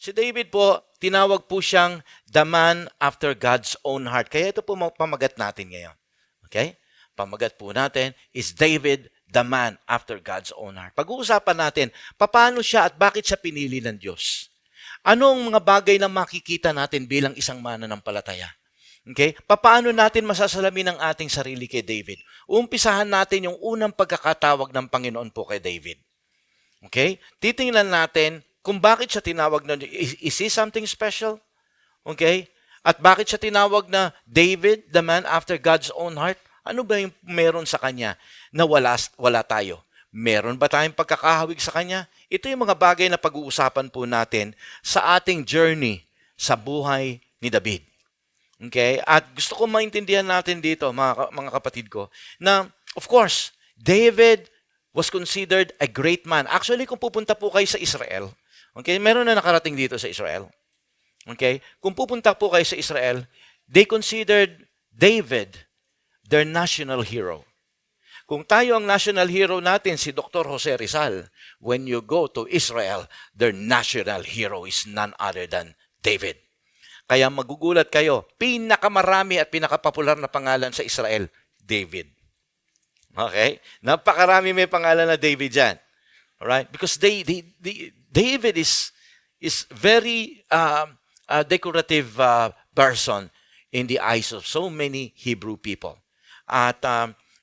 Si David po, tinawag po siyang the man after God's own heart. Kaya ito po pamagat natin ngayon. Okay? Pamagat po natin is David, the man after God's own heart. Pag-uusapan natin, paano siya at bakit siya pinili ng Diyos? Anong mga bagay na makikita natin bilang isang mananampalataya? Okay? Paano natin masasalamin ang ating sarili kay David? Umpisahan natin yung unang pagkakatawag ng Panginoon po kay David. Okay? Titingnan natin kung bakit siya tinawag na, is he something special? Okay? At bakit siya tinawag na David, the man after God's own heart? Ano ba yung meron sa kanya na wala tayo? Meron ba tayong pagkakahawig sa kanya? Ito yung mga bagay na pag-uusapan po natin sa ating journey sa buhay ni David. Okay? At gusto ko maintindihan natin dito, mga kapatid ko, na of course, David was considered a great man. Actually, kung pupunta po kayo sa Israel, okay, meron na nakarating dito sa Israel. Okay? Kung pupunta po kayo sa Israel, they considered David their national hero. Kung tayo ang national hero natin, si Dr. Jose Rizal, when you go to Israel, their national hero is none other than David. Kaya magugulat kayo, pinakamarami at pinakapopular na pangalan sa Israel, David. Okay? Napakarami may pangalan na David dyan. Alright? Because David is very decorative person in the eyes of so many Hebrew people. At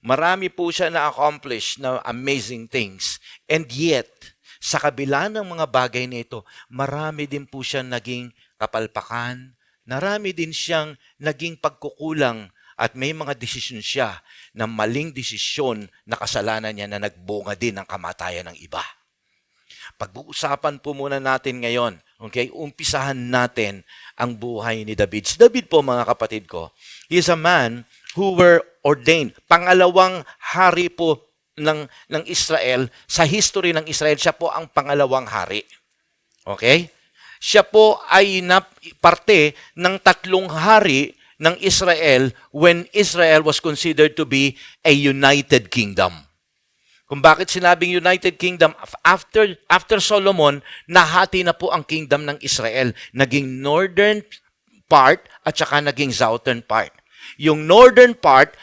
marami po siya na-accomplish na amazing things. And yet, sa kabila ng mga bagay nito, marami din po siya naging kapalpakan, marami din siyang naging pagkukulang at may mga desisyon siya na maling desisyon na kasalanan niya na nagbunga din ng kamatayan ng iba. Pag-uusapan po muna natin ngayon, okay? Umpisahan natin ang buhay ni David. Si David po, mga kapatid ko, he is a man who were ordained. Pangalawang hari po ng Israel, sa history ng Israel, siya po ang pangalawang hari. Okay? Siya po ay parte ng tatlong hari ng Israel when Israel was considered to be a united kingdom. Kung bakit sinabing United Kingdom, after Solomon, nahati na po ang kingdom ng Israel. Naging northern part at saka naging southern part. Yung northern part,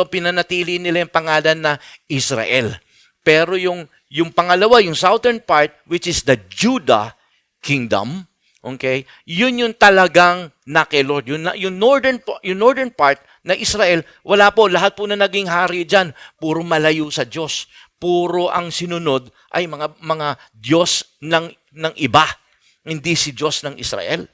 pinanatili nila yung pangalan na Israel. Pero yung pangalawa, yung southern part, which is the Judah kingdom, okay, yun yung talagang kay Lord. Yung northern part na Israel, wala po, lahat po na naging hari dyan, puro malayo sa Diyos. Puro ang sinunod ay mga Diyos ng iba, hindi si Diyos ng Israel.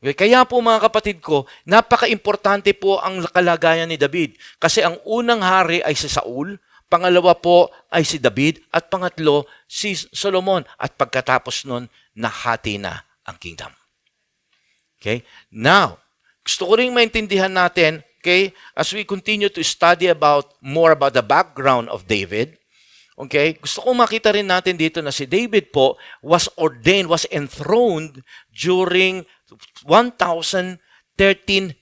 Okay? Kaya po mga kapatid ko, napaka-importante po ang kalagayan ni David. Kasi ang unang hari ay si Saul, pangalawa po ay si David, at pangatlo si Solomon. At pagkatapos nun, nahati na ang kingdom. Okay? Now, gusto ko rin maintindihan natin, okay, as we continue to study more about the background of David, okay, gusto kong makita rin natin dito na si David po was enthroned during 1013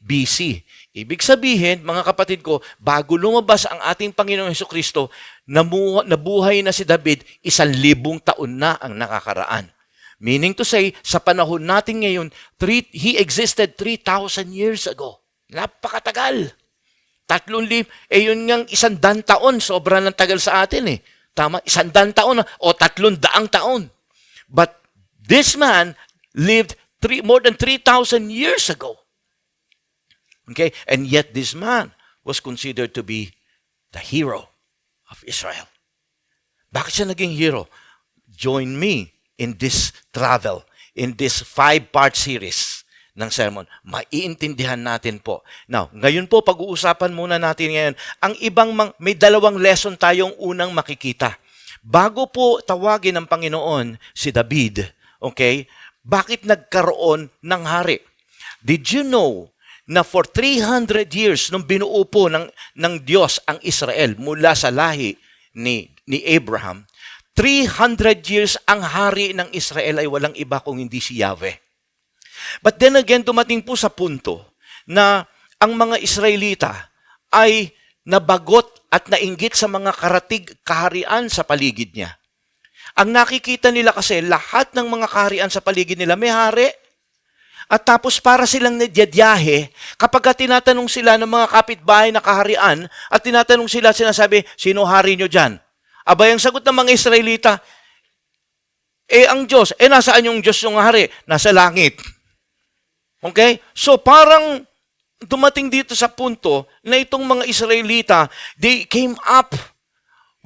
BC. Ibig sabihin, mga kapatid ko, bago lumabas ang ating Panginoong Hesukristo, nabuhay na si David, 1,000 taon na ang nakakaraan. Meaning to say, sa panahon natin ngayon, he existed 3,000 years ago. Napakatagal. 3,000, yun ngang 100 taon, sobrang ng tagal sa atin eh. Tama, 100 taon o 300 taon. But this man lived more than 3,000 years ago. Okay? And yet this man was considered to be the hero of Israel. Bakit siya naging hero? Join me in this travel, in this 5-part series ng sermon. Maiintindihan natin po. Now, ngayon po, pag-uusapan muna natin ngayon, may 2 lesson tayong unang makikita. Bago po tawagin ng Panginoon si David, okay, bakit nagkaroon ng hari? Did you know na for 300 years nung binuo po ng Diyos ang Israel mula sa lahi ni Abraham, 300 years ang hari ng Israel ay walang iba kung hindi si Yahweh. But then again, dumating po sa punto na ang mga Israelita ay nabagot at nainggit sa mga kaharian sa paligid niya. Ang nakikita nila kasi, lahat ng mga kaharian sa paligid nila may hari. At tapos para silang nagyadyahe, kapag tinatanong sila ng mga kapitbahay na kaharian, at tinatanong sila, sinasabi, sino hari nyo dyan? Abay, ang sagot ng mga Israelita, ang Diyos, nasaan yung Diyos yung hari? Nasa langit. Okay? So parang dumating dito sa punto na itong mga Israelita, they came up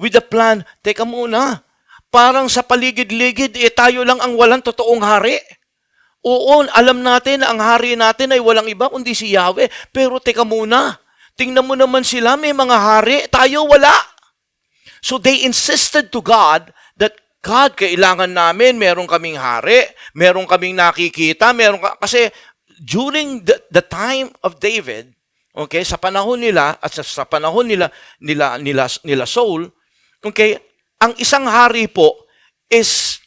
with a plan. Teka muna, parang sa paligid-ligid, tayo lang ang walang totoong hari. Oo, alam natin na ang hari natin ay walang iba kundi si Yahweh. Pero teka muna, tingnan mo naman sila, may mga hari, tayo wala. So they insisted to God that, God, kailangan namin, meron kaming hari, meron kaming nakikita, kasi during the time of David, okay, sa panahon nila, at sa panahon nila Saul, okay, ang isang hari po is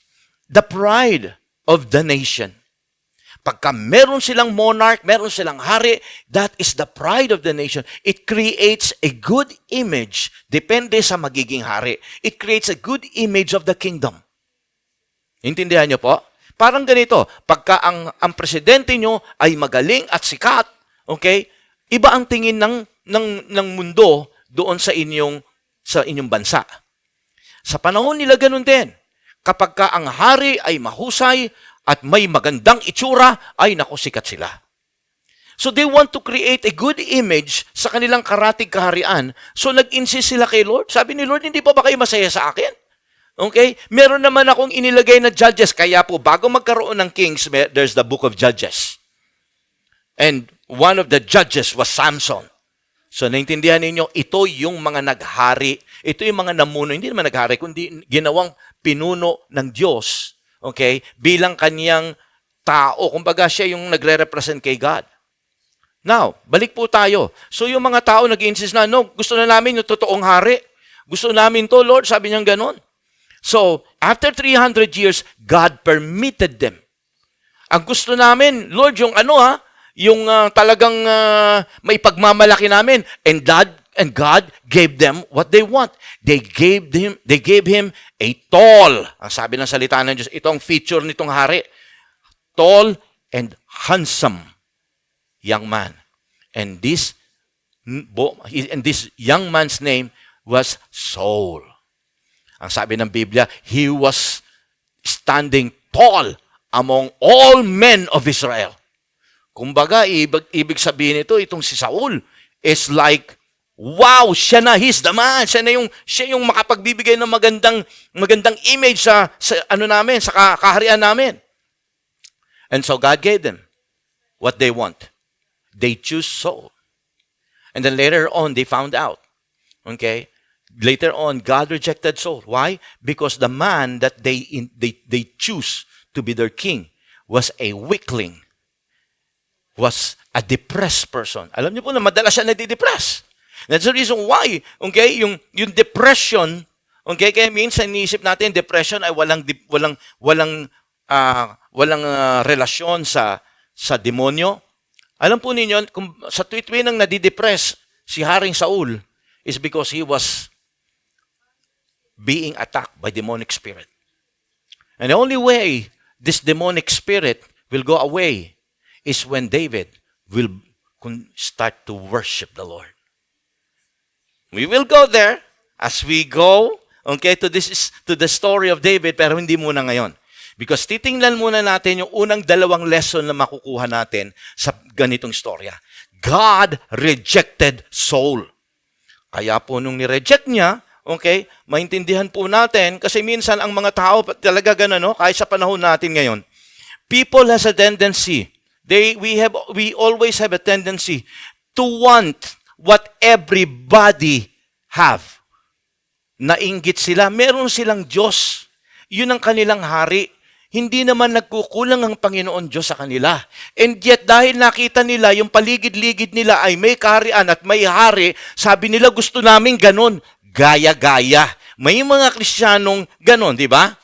the pride of the nation. Pagka meron silang monarch, meron silang hari, that is the pride of the nation. It creates a good image, depende sa magiging hari. It creates a good image of the kingdom. Intindihan niyo po? Parang ganito, pagka ang presidente nyo ay magaling at sikat, okay, iba ang tingin ng mundo doon sa inyong bansa. Sa panahon nila ganun din. Kapag ka ang hari ay mahusay, at may magandang itsura, ay naku, sikat sila. So they want to create a good image sa kanilang karatig kaharian. So nag-insist sila kay Lord. Sabi ni Lord, hindi pa ba kayo masaya sa akin? Okay? Meron naman akong inilagay na judges. Kaya po, bago magkaroon ng kings, there's the book of Judges. And one of the judges was Samson. So naintindihan ninyo, ito yung mga naghari. Ito yung mga namuno. Hindi naman naghari, kundi ginawang pinuno ng Diyos. Okay? Bilang kanyang tao. Kumbaga siya yung nagre-represent kay God. Now, balik po tayo. So yung mga tao nag-insist na, no, gusto na namin yung totoong hari. Gusto namin to, Lord. Sabi niyang ganon. So, after 300 years, God permitted them. Ang gusto namin, Lord, yung talagang may pagmamalaki namin. And God gave them what they want. They gave him a tall, ang sabi ng salita ng Diyos, ito ang feature nitong hari, tall and handsome young man. And this young man's name was Saul. Ang sabi ng Biblia, he was standing tall among all men of Israel. Kumbaga, ibig sabihin ito, itong si Saul is like, wow, siya na, he's the man. Siya yung makapagbibigay ng magandang image sa kaharian namin. And so God gave them what they want. They choose Saul. And then later on, they found out. Okay? Later on, God rejected Saul. Why? Because the man that they choose to be their king was a weakling, was a depressed person. Alam niyo po na madalas siya nadidepress. That's the reason why, okay, yung depression, okay, kaya minsan iniisip natin depression ay walang relasyon sa demonyo. Alam po ninyo, kung sa tuwing nang nadidepress si Haring Saul is because he was being attacked by demonic spirit. And the only way this demonic spirit will go away is when David will start to worship the Lord. We will go there as we go, okay, to the story of David, pero hindi muna ngayon. Because titingnan muna natin yung unang dalawang lesson na makukuha natin sa ganitong storya. God rejected Saul. Kaya po nung ni-reject niya, okay, maintindihan po natin, kasi minsan ang mga tao talaga gano'n, no? Kahit sa panahon natin ngayon, people has a tendency, we always have a tendency to want what everybody have. Nainggit sila, meron silang Diyos. Yun ang kanilang hari. Hindi naman nagkukulang ang Panginoon Diyos sa kanila. And yet, dahil nakita nila, yung paligid-ligid nila ay may kaharian at may hari, sabi nila, gusto namin ganon. Gaya-gaya. May mga Kristiyanong ganon, di ba?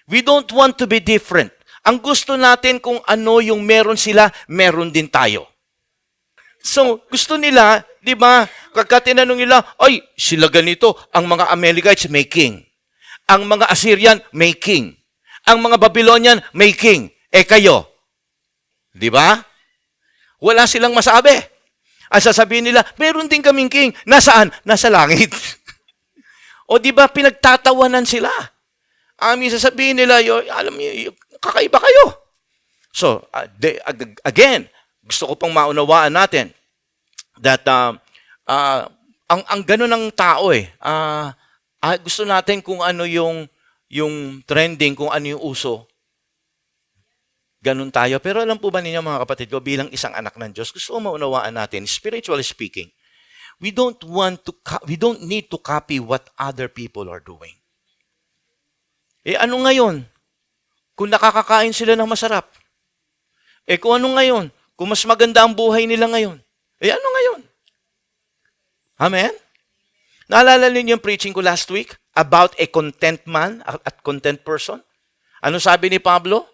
We don't want to be different. Ang gusto natin kung ano yung meron sila, meron din tayo. So, gusto nila, di ba, pagka tinanong nila, ay, sila ganito, ang mga Amalekites may king. Ang mga Assyrian, may king. Ang mga Babylonian, may king. Kayo. Di ba? Wala silang masabi. Ang sasabihin nila, meron din kaming king. Nasaan? Nasa langit. O di ba pinagtatawanan sila? Sasabihin nila, alam niyo, kakaiba kayo. So, again, gusto ko pang maunawaan natin that ang ganun ng tao gusto natin kung ano yung trending, kung ano yung uso. Ganun tayo. Pero alam po ba ninyo mga kapatid ko, bilang isang anak ng Diyos, gusto ko maunawaan natin, spiritually speaking, we don't need to copy what other people are doing. Ano ngayon? Kung nakakakain sila ng masarap. Kung ano ngayon? Kung mas maganda ang buhay nila ngayon. Ano ngayon? Amen? Naalala niyo yung preaching ko last week about a content man at content person? Ano sabi ni Pablo?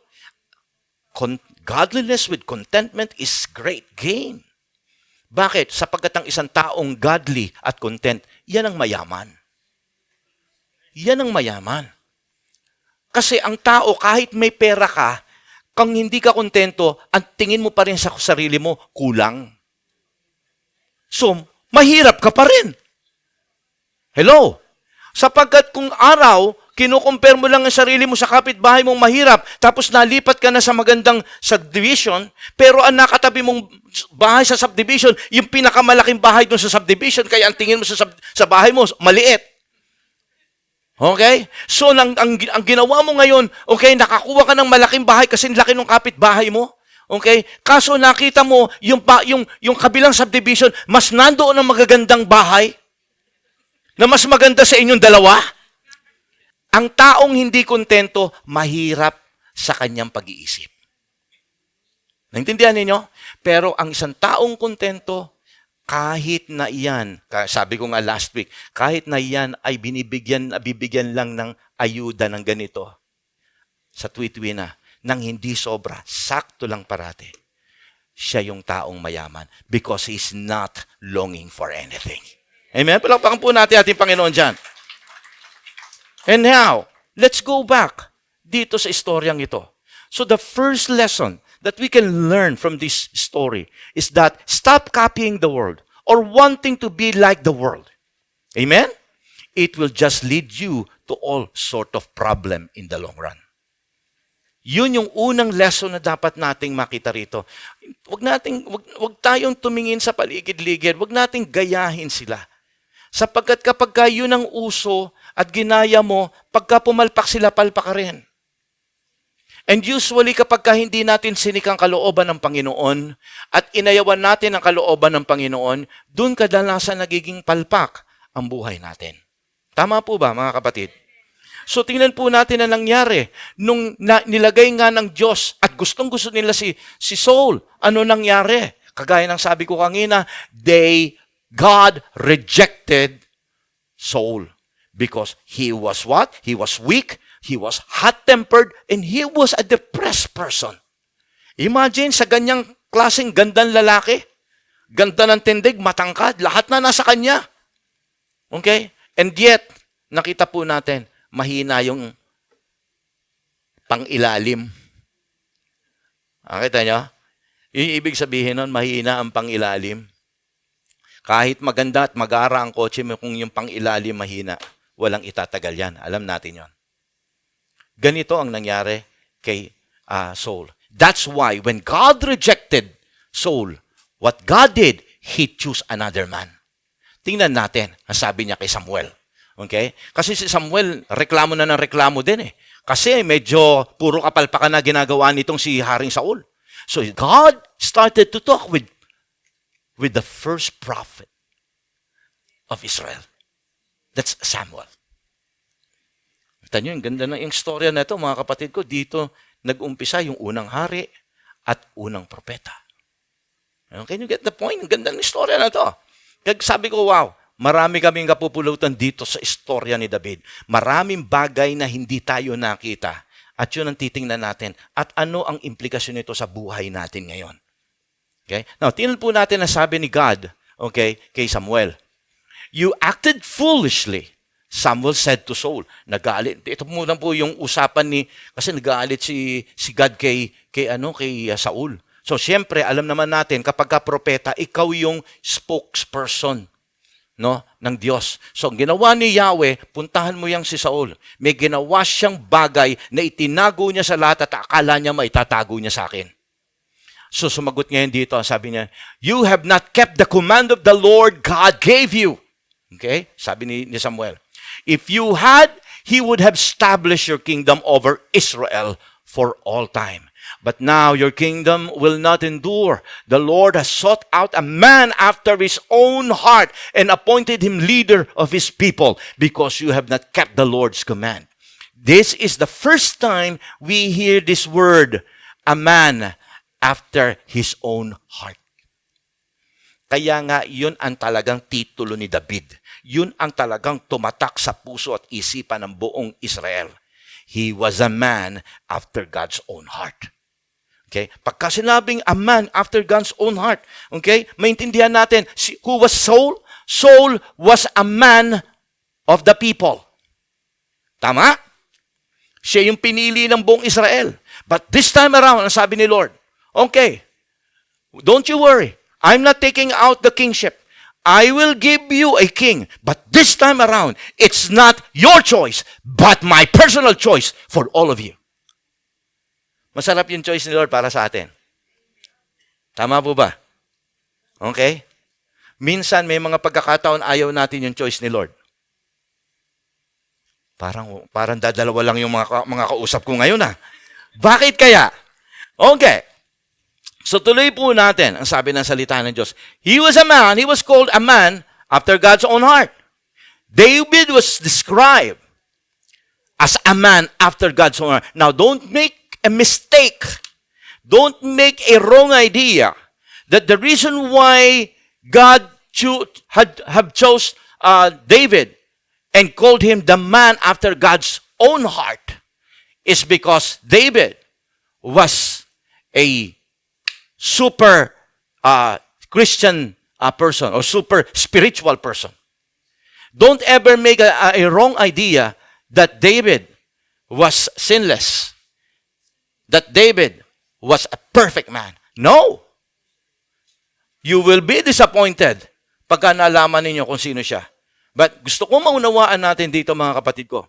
Godliness with contentment is great gain. Bakit? Sapagkat ang isang taong godly at content, yan ang mayaman. Yan ang mayaman. Kasi ang tao, kahit may pera ka, kung hindi ka kontento, ang tingin mo pa rin sa sarili mo, kulang. So, mahirap ka pa rin. Hello? Sapagkat kung araw, kinukumpare mo lang ang sarili mo sa kapitbahay mong mahirap, tapos nalipat ka na sa magandang subdivision, pero ang nakatabi mong bahay sa subdivision, yung pinakamalaking bahay doon sa subdivision, kaya ang tingin mo sa bahay mo, maliit. Okay? So, ang ginawa mo ngayon, okay, nakakuha ka ng malaking bahay kasi laki ng kapitbahay mo. Okay? Kaso nakita mo, yung kabilang subdivision, mas nandoon ang magagandang bahay na mas maganda sa inyong dalawa. Ang taong hindi kontento, mahirap sa kanyang pag-iisip. Naintindihan ninyo? Pero ang isang taong kontento, kahit na iyan, sabi ko nga last week, kahit na iyan ay bibigyan lang ng ayuda ng ganito, sa tuwi-tuwi na, nang hindi sobra, sakto lang parate, siya yung taong mayaman because he's not longing for anything. Amen? Palakpakan po natin ating Panginoon dyan. And now, let's go back dito sa istoryang ito. So the first lesson that we can learn from this story is that stop copying the world or wanting to be like the world. Amen? It will just lead you to all sort of problem in the long run. Yun yung unang lesson na dapat nating makita rito. Wag tayong tumingin sa paligid-ligid, wag nating gayahin sila. Sapagkat kapag yun ang uso at ginaya mo, pagka pumalpak sila, palpak ka rin. And usually kapag hindi natin sinik ang kalooban ng Panginoon at inayawan natin ang kalooban ng Panginoon, dun kadalasan nagiging palpak ang buhay natin. Tama po ba mga kapatid? So tingnan po natin ang nangyari. Nung nilagay nga ng Diyos at gustong-gusto nila si Saul, ano nangyari? Kagaya ng sabi ko kanina, God rejected Saul because he was what? He was weak, he was hot-tempered, and he was a depressed person. Imagine sa ganyang klaseng gandang lalaki, ganda ng tindig, matangkad, lahat na nasa kanya. Okay? And yet, nakita po natin, mahina yung pangilalim. Nakita nyo? Yung ibig sabihin nun, mahina ang pangilalim. Kahit maganda at mag-ara ang kotse mo kung yung pangilalim mahina, walang itatagal yan. Alam natin yon. Ganito ang nangyari kay Saul. That's why when God rejected Saul, what God did, He chose another man. Tingnan natin ang sabi niya kay Samuel. Okay? Kasi si Samuel, reklamo na ng reklamo din eh. Kasi medyo puro kapalpakan na ginagawa nitong si Haring Saul. So God started to talk with the first prophet of Israel. That's Samuel. Kita nyo, yung ganda na yung storya na ito, mga kapatid ko, dito nag-umpisa yung unang hari at unang propeta. Can you get the point? Ang ganda ng storya na ito. Kaya sabi ko, wow, marami kaming kapupulutan dito sa istorya ni David. Maraming bagay na hindi tayo nakita. At yun ang titingnan natin. At ano ang implikasyon nito sa buhay natin ngayon. Okay? Now, tingnan po natin ang sabi ni God, okay, kay Samuel. You acted foolishly. Samuel said to Saul, nagalit. Ito muna po yung usapan kasi nagalit si God kay Saul. So siyempre, alam naman natin kapag ka propeta, ikaw yung spokesperson, no, ng Diyos. So ang ginawa ni Yahweh, puntahan mo yang si Saul. May ginawa siyang bagay na itinago niya sa lahat at akala niya maitatago niya sa akin. So sumagot ngayon dito, sabi niya, "You have not kept the command of the Lord God gave you." Okay? Sabi ni Samuel. "If you had, He would have established your kingdom over Israel for all time. But now your kingdom will not endure. The Lord has sought out a man after His own heart and appointed him leader of His people because you have not kept the Lord's command." This is the first time we hear this word, a man after His own heart. Kaya nga, yun ang talagang titulo ni David. Yun ang talagang tumatak sa puso at isipan ng buong Israel. He was a man after God's own heart. Okay? Pagka sinabing a man after God's own heart, okay, maintindihan natin, who was Saul? Saul was a man of the people. Tama? Siya yung pinili ng buong Israel. But this time around, ang sabi ni Lord, okay, don't you worry. I'm not taking out the kingship. I will give you a king. But this time around, it's not your choice, but my personal choice for all of you. Masarap yung choice ni Lord para sa atin. Tama po ba? Okay? Minsan, may mga pagkakataon ayaw natin yung choice ni Lord. Parang dadalawa lang yung mga kausap ko ngayon. Bakit kaya? Okay. So tuloy po natin ang sabi ng salita ng Diyos. He was called a man after God's own heart. David was described as a man after God's own heart. Now, don't make a mistake. Don't make a wrong idea that the reason why God have chose David and called him the man after God's own heart is because David was a super Christian person or super spiritual person. Don't ever make a wrong idea that David was sinless. That David was a perfect man. No! You will be disappointed pagka nalaman ninyo kung sino siya. But gusto kong maunawaan natin dito, mga kapatid ko.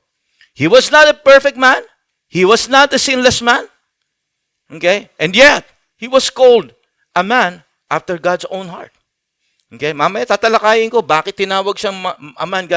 He was not a perfect man. He was not a sinless man. Okay? And yet, he was called a man after God's own heart. Okay? Mamaya tatalakayin ko bakit tinawag siyang a man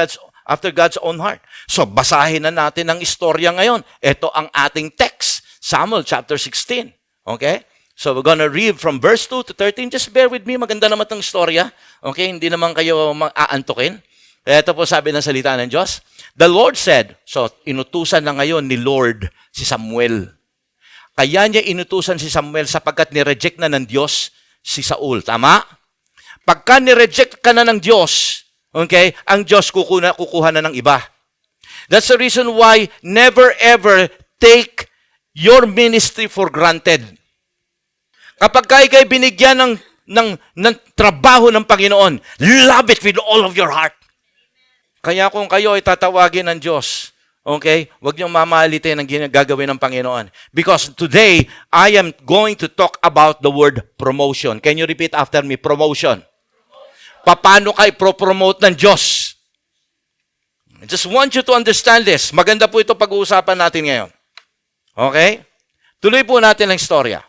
after God's own heart. So, basahin na natin ang istorya ngayon. Ito ang ating text. Samuel chapter 16. Okay? So, we're gonna read from verse 2 to 13. Just bear with me. Maganda naman itong istorya. Okay? Hindi naman kayo aantukin. Ito po sabi ng salita ng Diyos. The Lord said, so inutusan na ngayon ni Lord si Samuel. Kaya niya inutusan si Samuel sapagkat ni-reject na ng Diyos si Saul. Tama? Pagka ni-reject ka na ng Diyos, okay, ang Diyos kukuha na ng iba. That's the reason why never ever take your ministry for granted. Kapag kayo binigyan ng trabaho ng Panginoon, love it with all of your heart. Kaya kung kayo ay tatawagin ng Diyos, okay, huwag niyong mamalitin ang gagawin ng Panginoon. Because today, I am going to talk about the word promotion. Can you repeat after me? Promotion. Paano kayo pro-promote ng Diyos? I just want you to understand this. Maganda po ito pag-uusapan natin ngayon. Okay? Tuloy po natin ang istorya.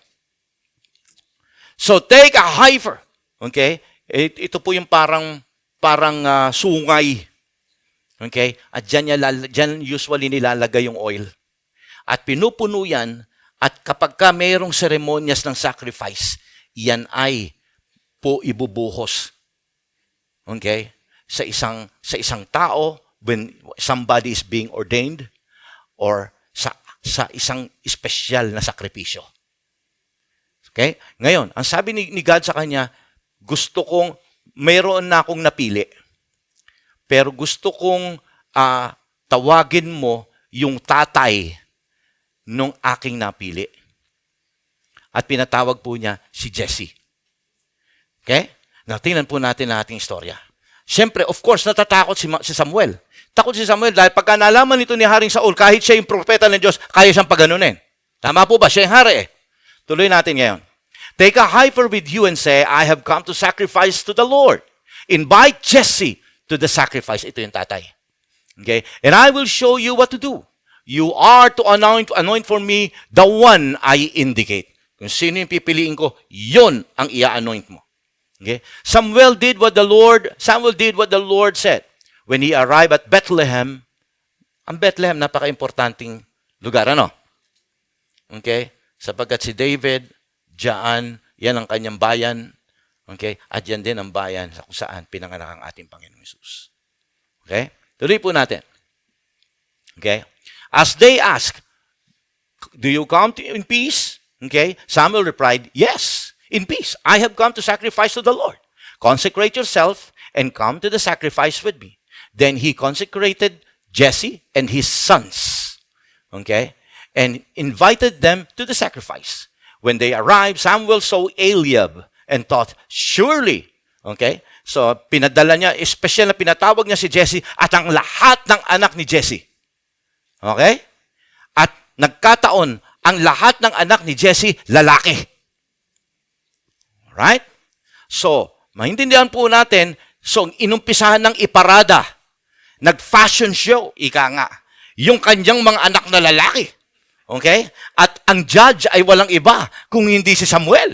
So, take a heifer. Okay? Ito po yung parang sungay. Okay? At dyan usually nilalagay yung oil. At pinupuno yan, at kapag ka mayroong seremonyas ng sacrifice, yan ay po ibubuhos. Okay? Sa isang tao, when somebody is being ordained, or sa isang espesyal na sakripisyo. Okay? Ngayon, ang sabi ni God sa kanya, mayroon na akong napili. Pero gusto kong tawagin mo yung tatay nung aking napili. At pinatawag po niya si Jesse. Okay? Now, tingnan po natin ang ating istorya. Siyempre, of course, natatakot si Samuel. Takot si Samuel dahil pagka nalaman nito ni Haring Saul, kahit siya yung propeta ng Diyos, kaya siyang paganunin. Tama po ba? Siya yung hari eh. Tuloy natin ngayon. Take a heifer with you and say, I have come to sacrifice to the Lord. Invite Jesse to the sacrifice. Ito yung tatay. Okay? And I will show you what to do. You are to anoint for me the one I indicate. Kung sino yung pipiliin ko, yun ang i-anoint mo. Okay? Samuel did what the Lord said. When he arrived at Bethlehem, ang Bethlehem, napaka-importanting lugar, ano? Okay? Sapagkat si David, yan ang kanyang bayan. Okay? At yan din ang bayan kung saan pinanganak ang ating Panginoong Hesus. Okay? Tuloy po natin. Okay? As they asked, do you come in peace? Okay? Samuel replied, yes, in peace. I have come to sacrifice to the Lord. Consecrate yourself and come to the sacrifice with me. Then he consecrated Jesse and his sons. Okay? And invited them to the sacrifice. When they arrived, Samuel saw Eliab and thought, surely, okay? So, pinadala niya, special na pinatawag niya si Jesse at ang lahat ng anak ni Jesse. Okay? At nagkataon, ang lahat ng anak ni Jesse, lalaki. Right? So, maintindihan po natin, so, inumpisahan ng iparada, nag-fashion show, ika nga, yung kanyang mga anak na lalaki. Okay? At ang judge ay walang iba kung hindi si Samuel.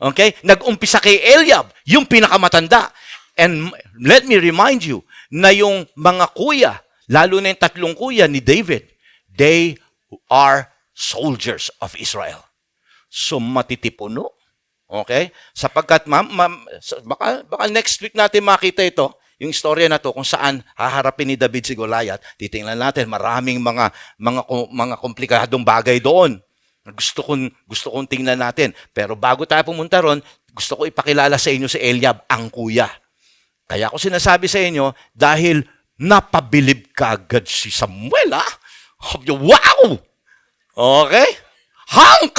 Okay? Nag-umpisa kay Eliab, yung pinakamatanda. And let me remind you na yung mga kuya, lalo na yung tatlong kuya ni David, they are soldiers of Israel. So matitipuno. Okay? Sapagkat baka next week natin makita ito, yung istorya na to kung saan haharapin ni David si Goliath. Titingnan natin maraming mga komplikadong bagay doon. Gusto kong tingnan natin. Pero bago tayo pumunta ron, gusto ko ipakilala sa inyo si Eliab, ang kuya. Kaya ko sinasabi sa inyo dahil napabilib kagad si Samuel, ha? Wow! Okay? Hank!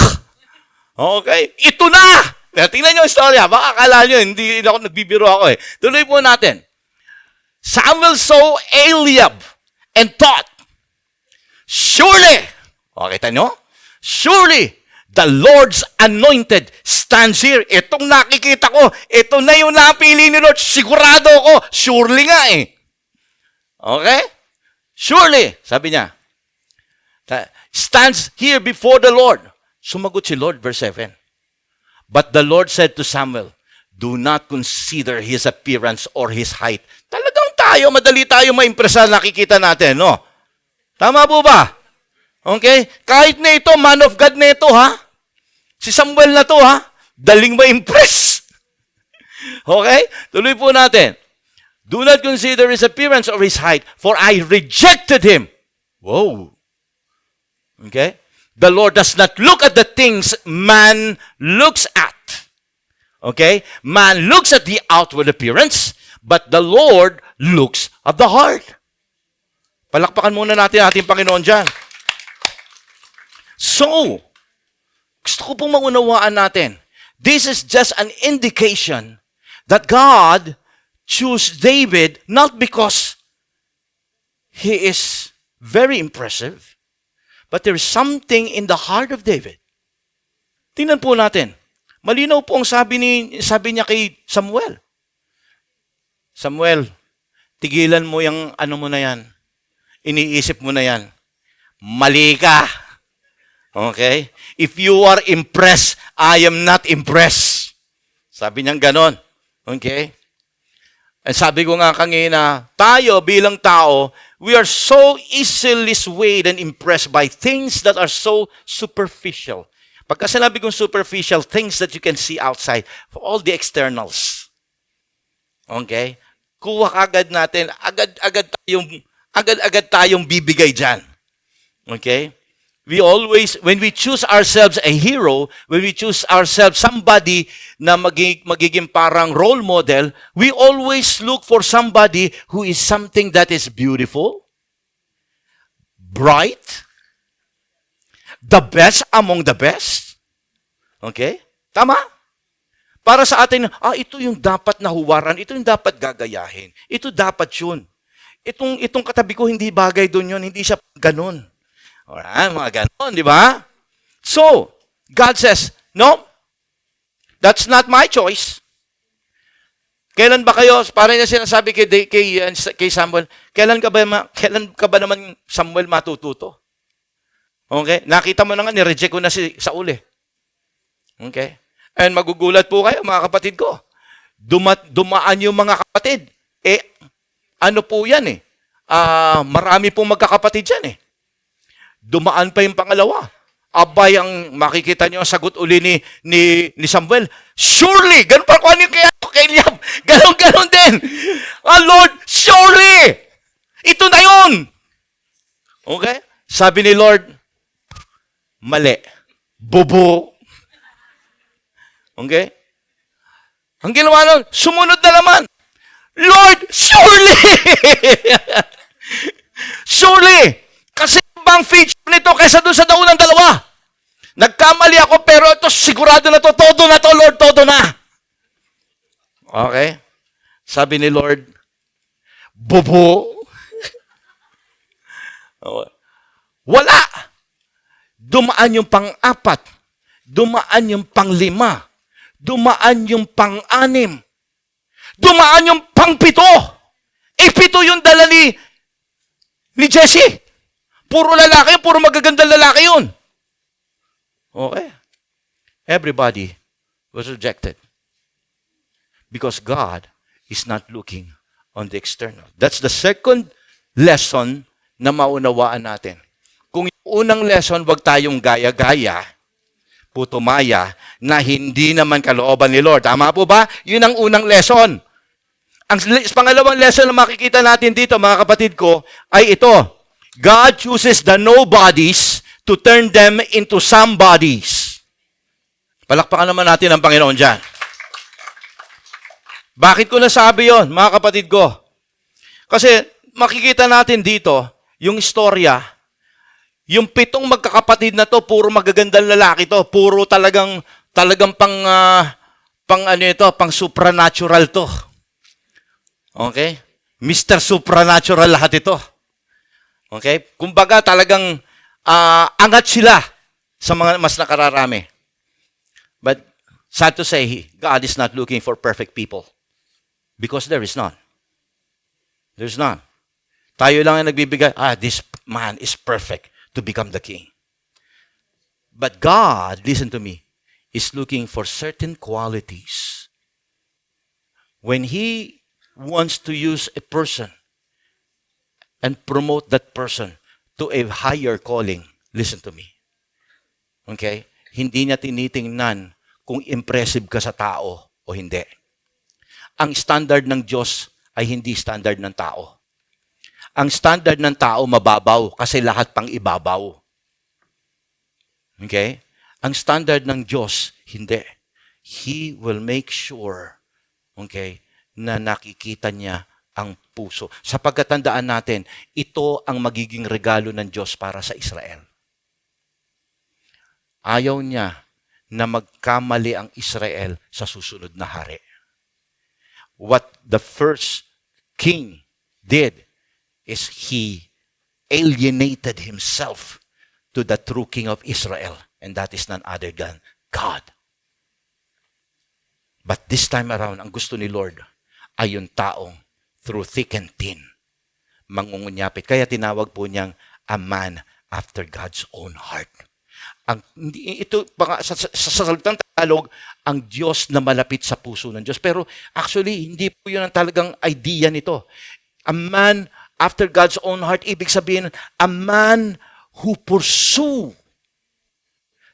Okay? Ito na! Tingnan nyo yung istorya. Baka akala nyo, hindi ako nagbibiro ako eh. Tuloy po natin. Samuel saw Eliab and thought, surely, kita nyo? Surely, the Lord's anointed stands here. Itong nakikita ko, ito na yung napili ni Lord. Sigurado ko, surely nga eh. Okay? Surely, sabi niya, stands here before the Lord. Sumagot si Lord, verse 7. But the Lord said to Samuel, do not consider his appearance or his height. Talagang madali tayo ma-impresa nakikita natin, no? Tama po ba? Okay? Kahit na ito, man of God na ito, ha? Si Samuel na to, ha? Daling ma-impress. Okay? Tuloy po natin. Do not consider his appearance or his height, for I rejected him. Whoa. Okay? The Lord does not look at the things man looks at. Okay? Man looks at the outward appearance, but the Lord looks at the heart. Palakpakan muna natin ating Panginoon dyan. So, gusto ko pong maunawaan natin. This is just an indication that God chose David not because he is very impressive, but there is something in the heart of David. Tingnan po natin. Malinaw po ang sabi niya kay Samuel. Samuel, tigilan mo yung ano mo na yan. Iniisip mo na yan. Mali ka. Okay? If you are impressed, I am not impressed. Sabi niyang ganon. Okay? And sabi ko nga kanina, tayo bilang tao, we are so easily swayed and impressed by things that are so superficial. Pagka sinabi kong superficial, things that you can see outside, for all the externals. Okay? Kuha agad natin, agad tayong bibigay dyan. Okay? We always, when we choose ourselves a hero, when we choose ourselves somebody na magiging parang role model, we always look for somebody who is something that is beautiful, bright, the best among the best. Okay? Tama? Para sa atin, ito yung dapat na huwaran, ito yung dapat gagayahin. Ito dapat yun. itong katabi ko, hindi bagay doon yun, hindi siya ganun. Alright, mga ganon, di ba? So, God says, no, that's not my choice. Kailan ba kayo, parang niya sinasabi kay Samuel, kailan ka ba naman Samuel matututo? Okay? Nakita mo na nga, nireject ko na si Saul eh. Okay? And magugulat po kayo, mga kapatid ko. Dumaan yung mga kapatid. Ano po yan eh? Marami pong magkakapatid yan eh. Dumaan pa yung pangalawa. Abay, ang makikita nyo, ang sagot uli ni Samuel, surely, ganun pa kung ano yung kay Eliab, ganun din. Lord, surely, ito na yun. Okay? Sabi ni Lord, mali. Bobo. Okay? Ang ginawa nun, sumunod na naman. Lord, surely! Surely! Kasi bang feature nito kaysa doon sa daunang dalawa? Nagkamali ako, pero ito sigurado na to, todo na to, Lord, todo na. Okay? Sabi ni Lord, bobo. Wala. Dumaan yung pang-apat. Dumaan yung pang-5. Dumaan yung pang-6. Dumaan yung pang-7. 7 yung dala ni Jesse. Puro lalaki yun, puro magagandang lalaki yun. Okay. Everybody was rejected. Because God is not looking on the external. That's the second lesson na maunawaan natin. Kung yung unang lesson, wag tayong gaya-gaya, putumaya, na hindi naman kalooban ni Lord. Tama po ba? Yun ang unang lesson. Ang pangalawang lesson na makikita natin dito, mga kapatid ko, ay ito. God chooses the nobodies to turn them into somebodies. Palakpakan naman natin ang Panginoon dyan. Bakit ko nasabi yon, mga kapatid ko? Kasi makikita natin dito, yung istorya, yung 7 magkakapatid na to, puro magagandang lalaki to, puro talagang pang supernatural to. Okay? Mr. Supernatural lahat ito. Okay? Kumbaga talagang angat sila sa mga mas nakararami. But sad to say, God is not looking for perfect people. Because there is none. There's none. Tayo lang ang nagbibigay, this man is perfect to become the king. But God, listen to me, is looking for certain qualities. When He wants to use a person and promote that person to a higher calling, listen to me. Okay? Hindi niya tinitingnan kung impressive ka sa tao o hindi. Ang standard ng Diyos ay hindi standard ng tao. Ang standard ng tao mababaw kasi lahat pang ibabaw. Okay? Ang standard ng Diyos, hindi. He will make sure, okay, na nakikita niya ang puso. Sa pagkatandaan natin, ito ang magiging regalo ng Diyos para sa Israel. Ayaw niya na magkamali ang Israel sa susunod na hari. What the first king did is he alienated himself to the true king of Israel, and that is none other than God. But this time around, ang gusto ni Lord ay yung taong through thick and thin, mangungunyapit. Kaya tinawag po niyang a man after God's own heart. Sa salitang Tagalog, ang Diyos na malapit sa puso ng Diyos. Pero actually, hindi po yun ang talagang idea nito. A man after God's own heart, ibig sabihin, a man who pursue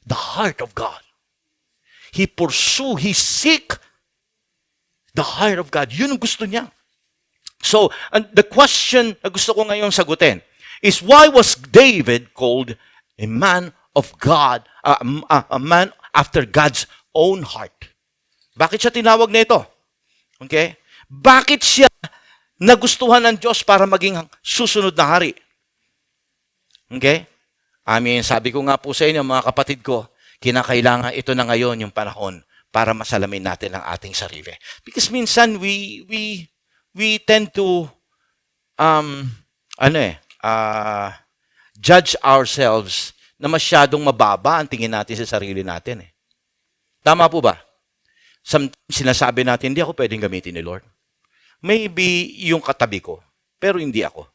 the heart of God. He seek the heart of God. Yun ang gusto niya. So, the question na gusto ko ngayon sagutin is, why was David called a man of God, a man after God's own heart? Bakit siya tinawag nito? Okay? Bakit siya nagustuhan ng Diyos para maging susunod na hari? Okay? Sabi ko nga po sa inyo, mga kapatid ko, kinakailangan ito na ngayon yung panahon para masalamin natin ang ating sarili. Because minsan we tend to um, ano eh, judge ourselves na masyadong mababa ang tingin natin sa sarili natin eh. Tama po ba? Sinasabi natin, hindi ako pwedeng gamitin ni Lord. Maybe yung katabi ko, pero hindi ako.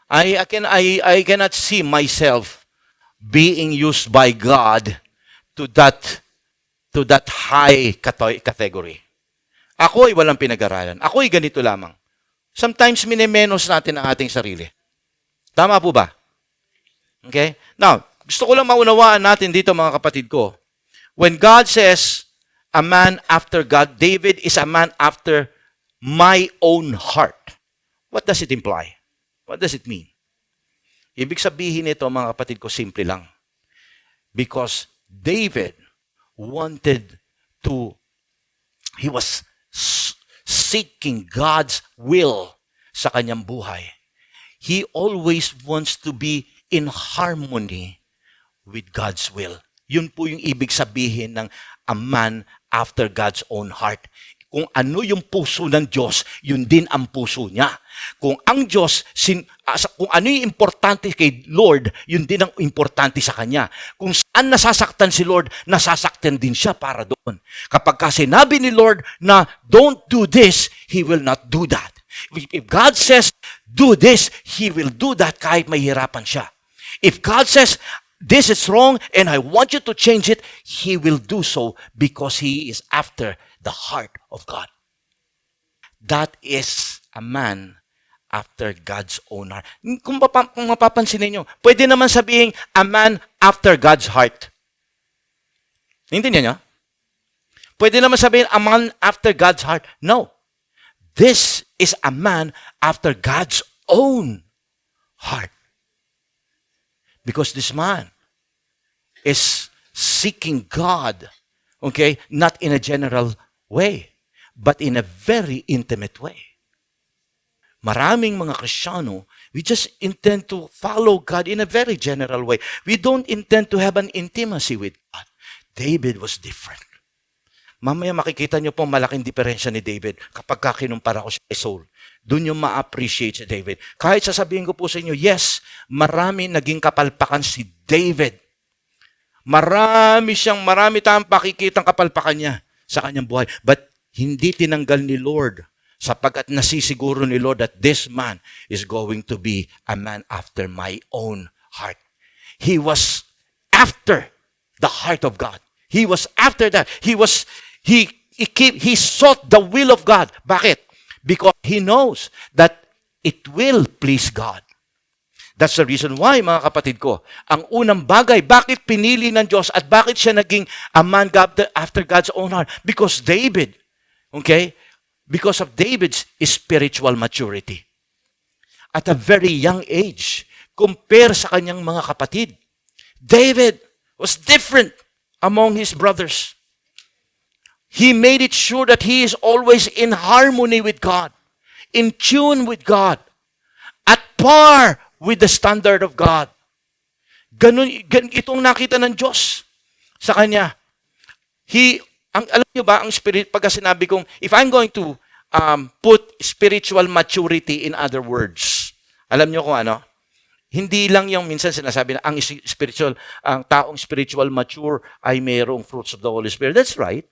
I cannot see myself being used by God to that high category. Ako ay walang pinag-aralan. Ako ay ganito lamang. Sometimes minemenos natin ang ating sarili. Tama po ba? Okay? Now, gusto ko lang maunawaan natin dito mga kapatid ko. When God says, a man after God, David is a man after my own heart. What does it imply? What does it mean? Ibig sabihin nito mga kapatid ko, simple lang. Because David he was seeking God's will sa kanyang buhay. He always wants to be in harmony with God's will. Yun po yung ibig sabihin ng a man after God's own heart. Kung ano yung puso ng Diyos, yun din ang puso niya. Kung ang Diyos, kung ano yung importante kay Lord, yun din ang importante sa Kanya. Kung saan nasasaktan si Lord, nasasaktan din siya para doon. Kapag sinabi ni Lord na don't do this, He will not do that. If God says, do this, He will do that kahit mahirapan siya. If God says, this is wrong and I want you to change it, He will do so because He is after the heart of God. That is a man after God's own heart. Kung mapapansin ninyo, pwede naman sabihin, a man after God's heart. Naintindihan niyo? Pwede naman sabihin, a man after God's heart. No. This is a man after God's own heart. Because this man is seeking God, okay, not in a general way, but in a very intimate way. Maraming mga Kristiyano, we just intend to follow God in a very general way. We don't intend to have an intimacy with God. David was different. Mamaya makikita niyo po malaking diferensya ni David kapag kinumpara ko siya kay Saul. Doon yung ma-appreciate si David. Kahit sasabihin ko po sa inyo, yes, marami naging kapalpakan si David. Marami tayong pakikitang kapalpakan niya sa kanyang buhay. But hindi tinanggal ni Lord sapagkat nasisiguro ni Lord that this man is going to be a man after my own heart. He was after the heart of God. He was after that. He sought the will of God. Bakit? Because he knows that it will please God. That's the reason why, mga kapatid ko, ang unang bagay, bakit pinili ng Diyos at bakit siya naging a man after God's own heart? Because David, okay? Because of David's spiritual maturity. At a very young age, compare sa kanyang mga kapatid, David was different among his brothers. He made it sure that he is always in harmony with God, in tune with God, at par with the standard of God. Itong nakita ng Diyos sa kanya. Alam niyo ba, ang spirit, pagka sinabi kong, if I'm going to put spiritual maturity in other words, alam niyo kung ano? Hindi lang yung minsan sinasabi na ang taong spiritual mature ay mayroong fruits of the Holy Spirit. That's right.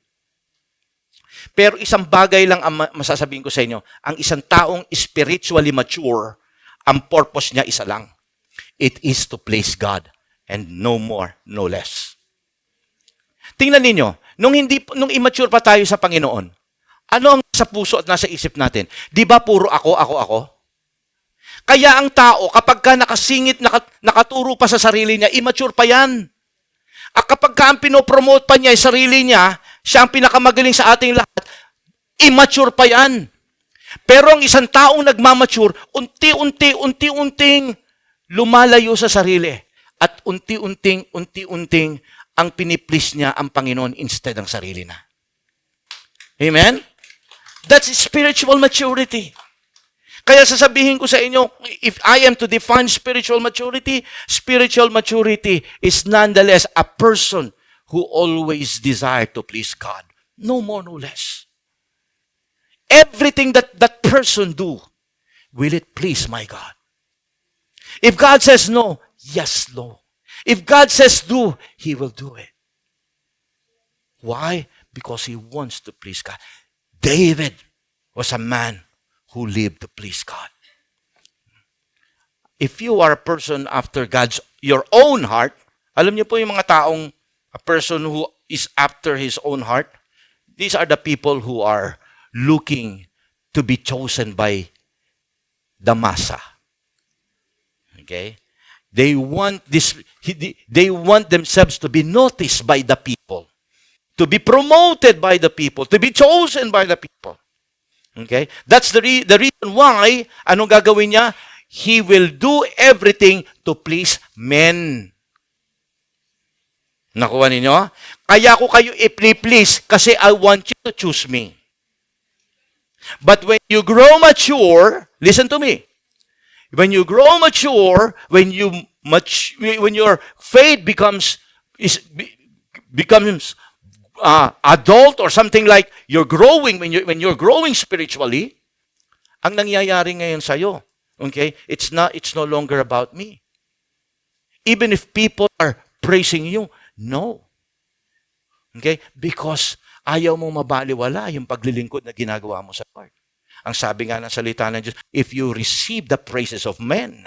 Pero isang bagay lang ang masasabihin ko sa inyo, ang isang taong spiritually mature, ang purpose niya isa lang. It is to please God and no more, no less. Tingnan ninyo, nung immature pa tayo sa Panginoon, ano ang nasa puso at nasa isip natin? Di ba puro ako? Kaya ang tao, kapag ka nakasingit, nakaturo pa sa sarili niya, immature pa yan. At kapag ka ang pinopromote pa niya, sarili niya, siya ang pinakamagaling sa ating lahat, immature pa yan. Pero ang isang taong nagmamature, unti-unting lumalayo sa sarili. At unti-unting ang piniplease niya ang Panginoon instead ng sarili na. Amen? That's spiritual maturity. Kaya sasabihin ko sa inyo, if I am to define spiritual maturity is nonetheless a person who always desire to please God. No more, no less. Everything that person do, will it please my God? If God says no, yes, no. If God says do, He will do it. Why? Because He wants to please God. David was a man who lived to please God. If you are a person after your own heart, alam niyo po yung mga taong, a person who is after his own heart, these are the people who are looking to be chosen by the massa. Okay? They want themselves to be noticed by the people, to be promoted by the people, to be chosen by the people. Okay? That's the reason why, anong gagawin niya? He will do everything to please men. Nakuha ninyo? Kaya ko kayo i-please kasi I want you to choose me. But when you grow mature, listen to me. When you grow mature, when your faith becomes adult or something like you're growing, when you're growing spiritually, ang nangyayari ngayon sa'yo, okay, it's no longer about me. Even if people are praising you, no. Okay? Because ayaw mong mabaliwala yung paglilingkod na ginagawa mo sa Lord. Ang sabi nga ng salita ng Diyos, if you receive the praises of men,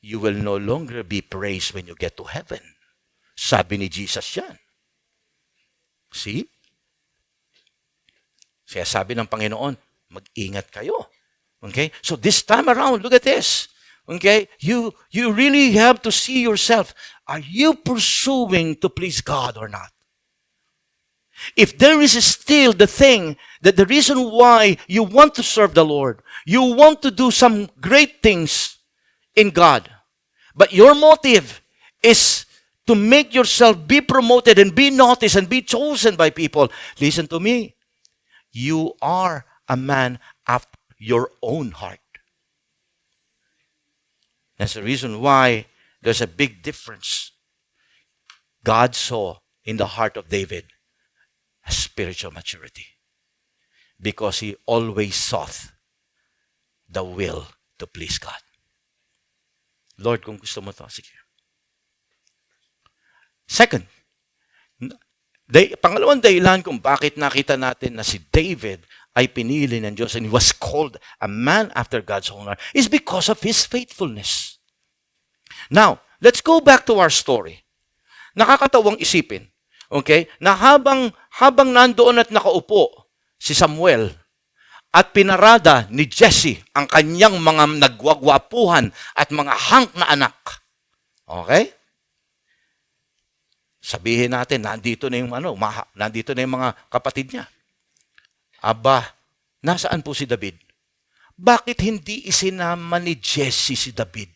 you will no longer be praised when you get to heaven. Sabi ni Jesus yan. See? Kaya sabi ng Panginoon, mag-ingat kayo. Okay? So this time around, look at this. Okay? You really have to see yourself. Are you pursuing to please God or not? If there is still the thing that the reason why you want to serve the Lord, you want to do some great things in God, but your motive is to make yourself be promoted and be noticed and be chosen by people, listen to me. You are a man after your own heart. That's the reason why there's a big difference. God saw in the heart of David a spiritual maturity because he always sought the will to please God. Lord, kung gusto mo to, sige. Second, pangalawang dahilan kung bakit nakita natin na si David ay pinili ng Diyos and he was called a man after God's own heart is because of his faithfulness. Now, let's go back to our story. Nakakatawang isipin, okay, na habang nandoon at nakaupo si Samuel at pinarada ni Jesse ang kanyang mga nagwagwapuhan at mga hank na anak. Okay? Sabihin natin, nandito na yung mga kapatid niya. Aba, nasaan po si David? Bakit hindi isinama ni Jesse si David?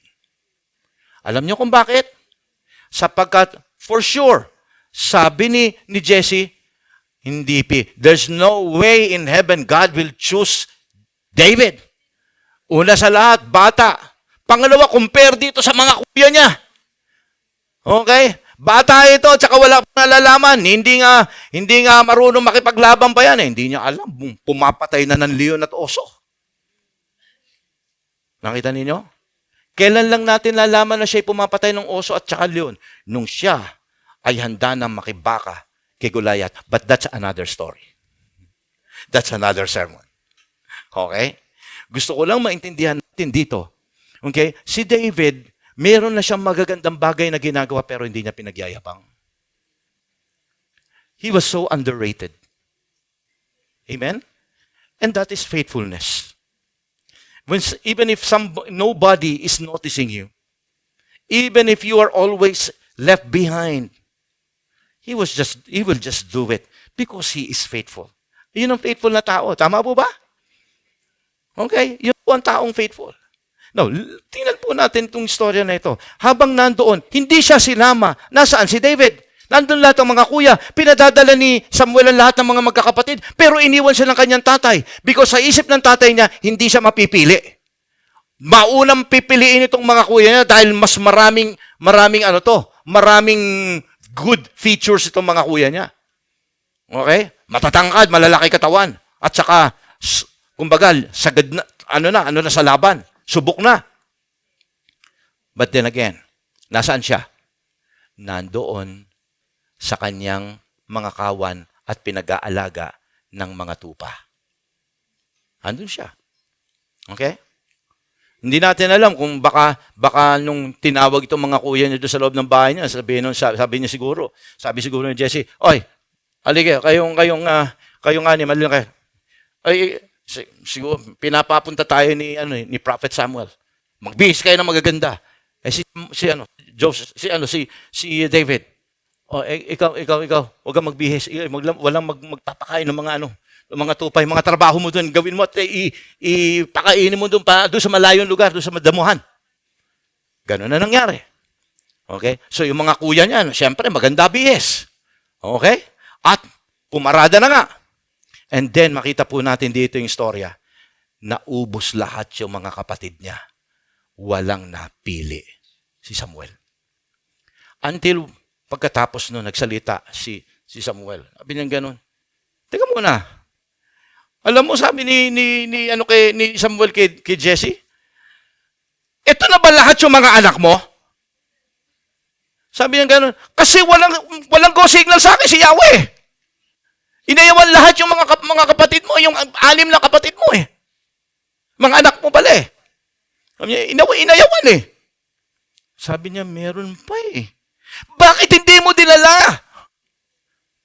Alam niyo kung bakit? Sapagkat, for sure, sabi ni Jesse, there's no way in heaven God will choose David. Una sa lahat, bata. Pangalawa, compare dito sa mga kuya niya. Okay? Bata ito, tsaka wala pang nalalaman. Hindi nga marunong makipaglaban pa yan. Hindi niya alam. Pumapatay na ng leon at oso. Nakita ninyo? Kailan lang natin nalaman na siya'y pumapatay ng oso at tsaka leon? Nung siya ay handa na makibaka kay Goliath. But that's another story. That's another sermon. Okay? Gusto ko lang maintindihan natin dito. Okay? Si David, meron na siyang magagandang bagay na ginagawa pero hindi niya pinagyayabang. He was so underrated. Amen? And that is faithfulness. Even if nobody is noticing you, even if you are always left behind, he will just do it because he is faithful. Yun ang faithful na tao. Tama po ba? Okay? Yun po ang taong faithful. Now, tingnan po natin itong istorya na ito. Habang nandoon, hindi siya sinama. Nasaan si David? Nandun lahat ng mga kuya. Pinadadala ni Samuel ang lahat ng mga magkakapatid. Pero iniwan siya ng kanyang tatay. Because sa isip ng tatay niya, hindi siya mapipili. Maunang pipiliin itong mga kuya niya dahil mas maraming good features itong mga kuya niya. Okay? Matatangkad, malalaki katawan. At saka, kumbaga, sagad na, ano na sa laban. Subok na. But then again, nasaan siya? Nandoon sa kanyang mga kawan at pinag-aalaga ng mga tupa. Andun siya. Okay? Hindi natin alam kung baka nung tinawag itong mga kuya niya doon sa loob ng bahay niya, sabi niya siguro, sabi siguro ni Jesse, "Oy, halika, kayong animal lang kayo." Ay, siguro pinapapunta tayo ni Prophet Samuel. Magbihis kayo ng magaganda. Si David. Oh, ikaw, huwag kang magbihis. Walang magpapakain ng mga tupay, mga trabaho mo doon, gawin mo at ipakainin mo doon sa malayong lugar, doon sa madamuhan. Ganun na nangyari. Okay? So yung mga kuya niyan, syempre maganda bihis. Okay? At pumarada na nga. And then makita po natin dito yung istorya. Naubos lahat yung mga kapatid niya. Walang napili si Samuel. Until pagkatapos nun, nagsalita si Samuel. Sabi niya ganun. Teka muna. Alam mo, sabi ni Samuel kay Jesse, ito na ba lahat yung mga anak mo? Sabi niya gano'n, kasi walang go signal sa akin si Yahweh. Inayawan lahat yung mga kapatid mo, yung 6 na kapatid mo eh. Mga anak mo pala eh. Sabi niya, inayawan eh. Sabi niya, meron pa eh. Bakit hindi mo dinala?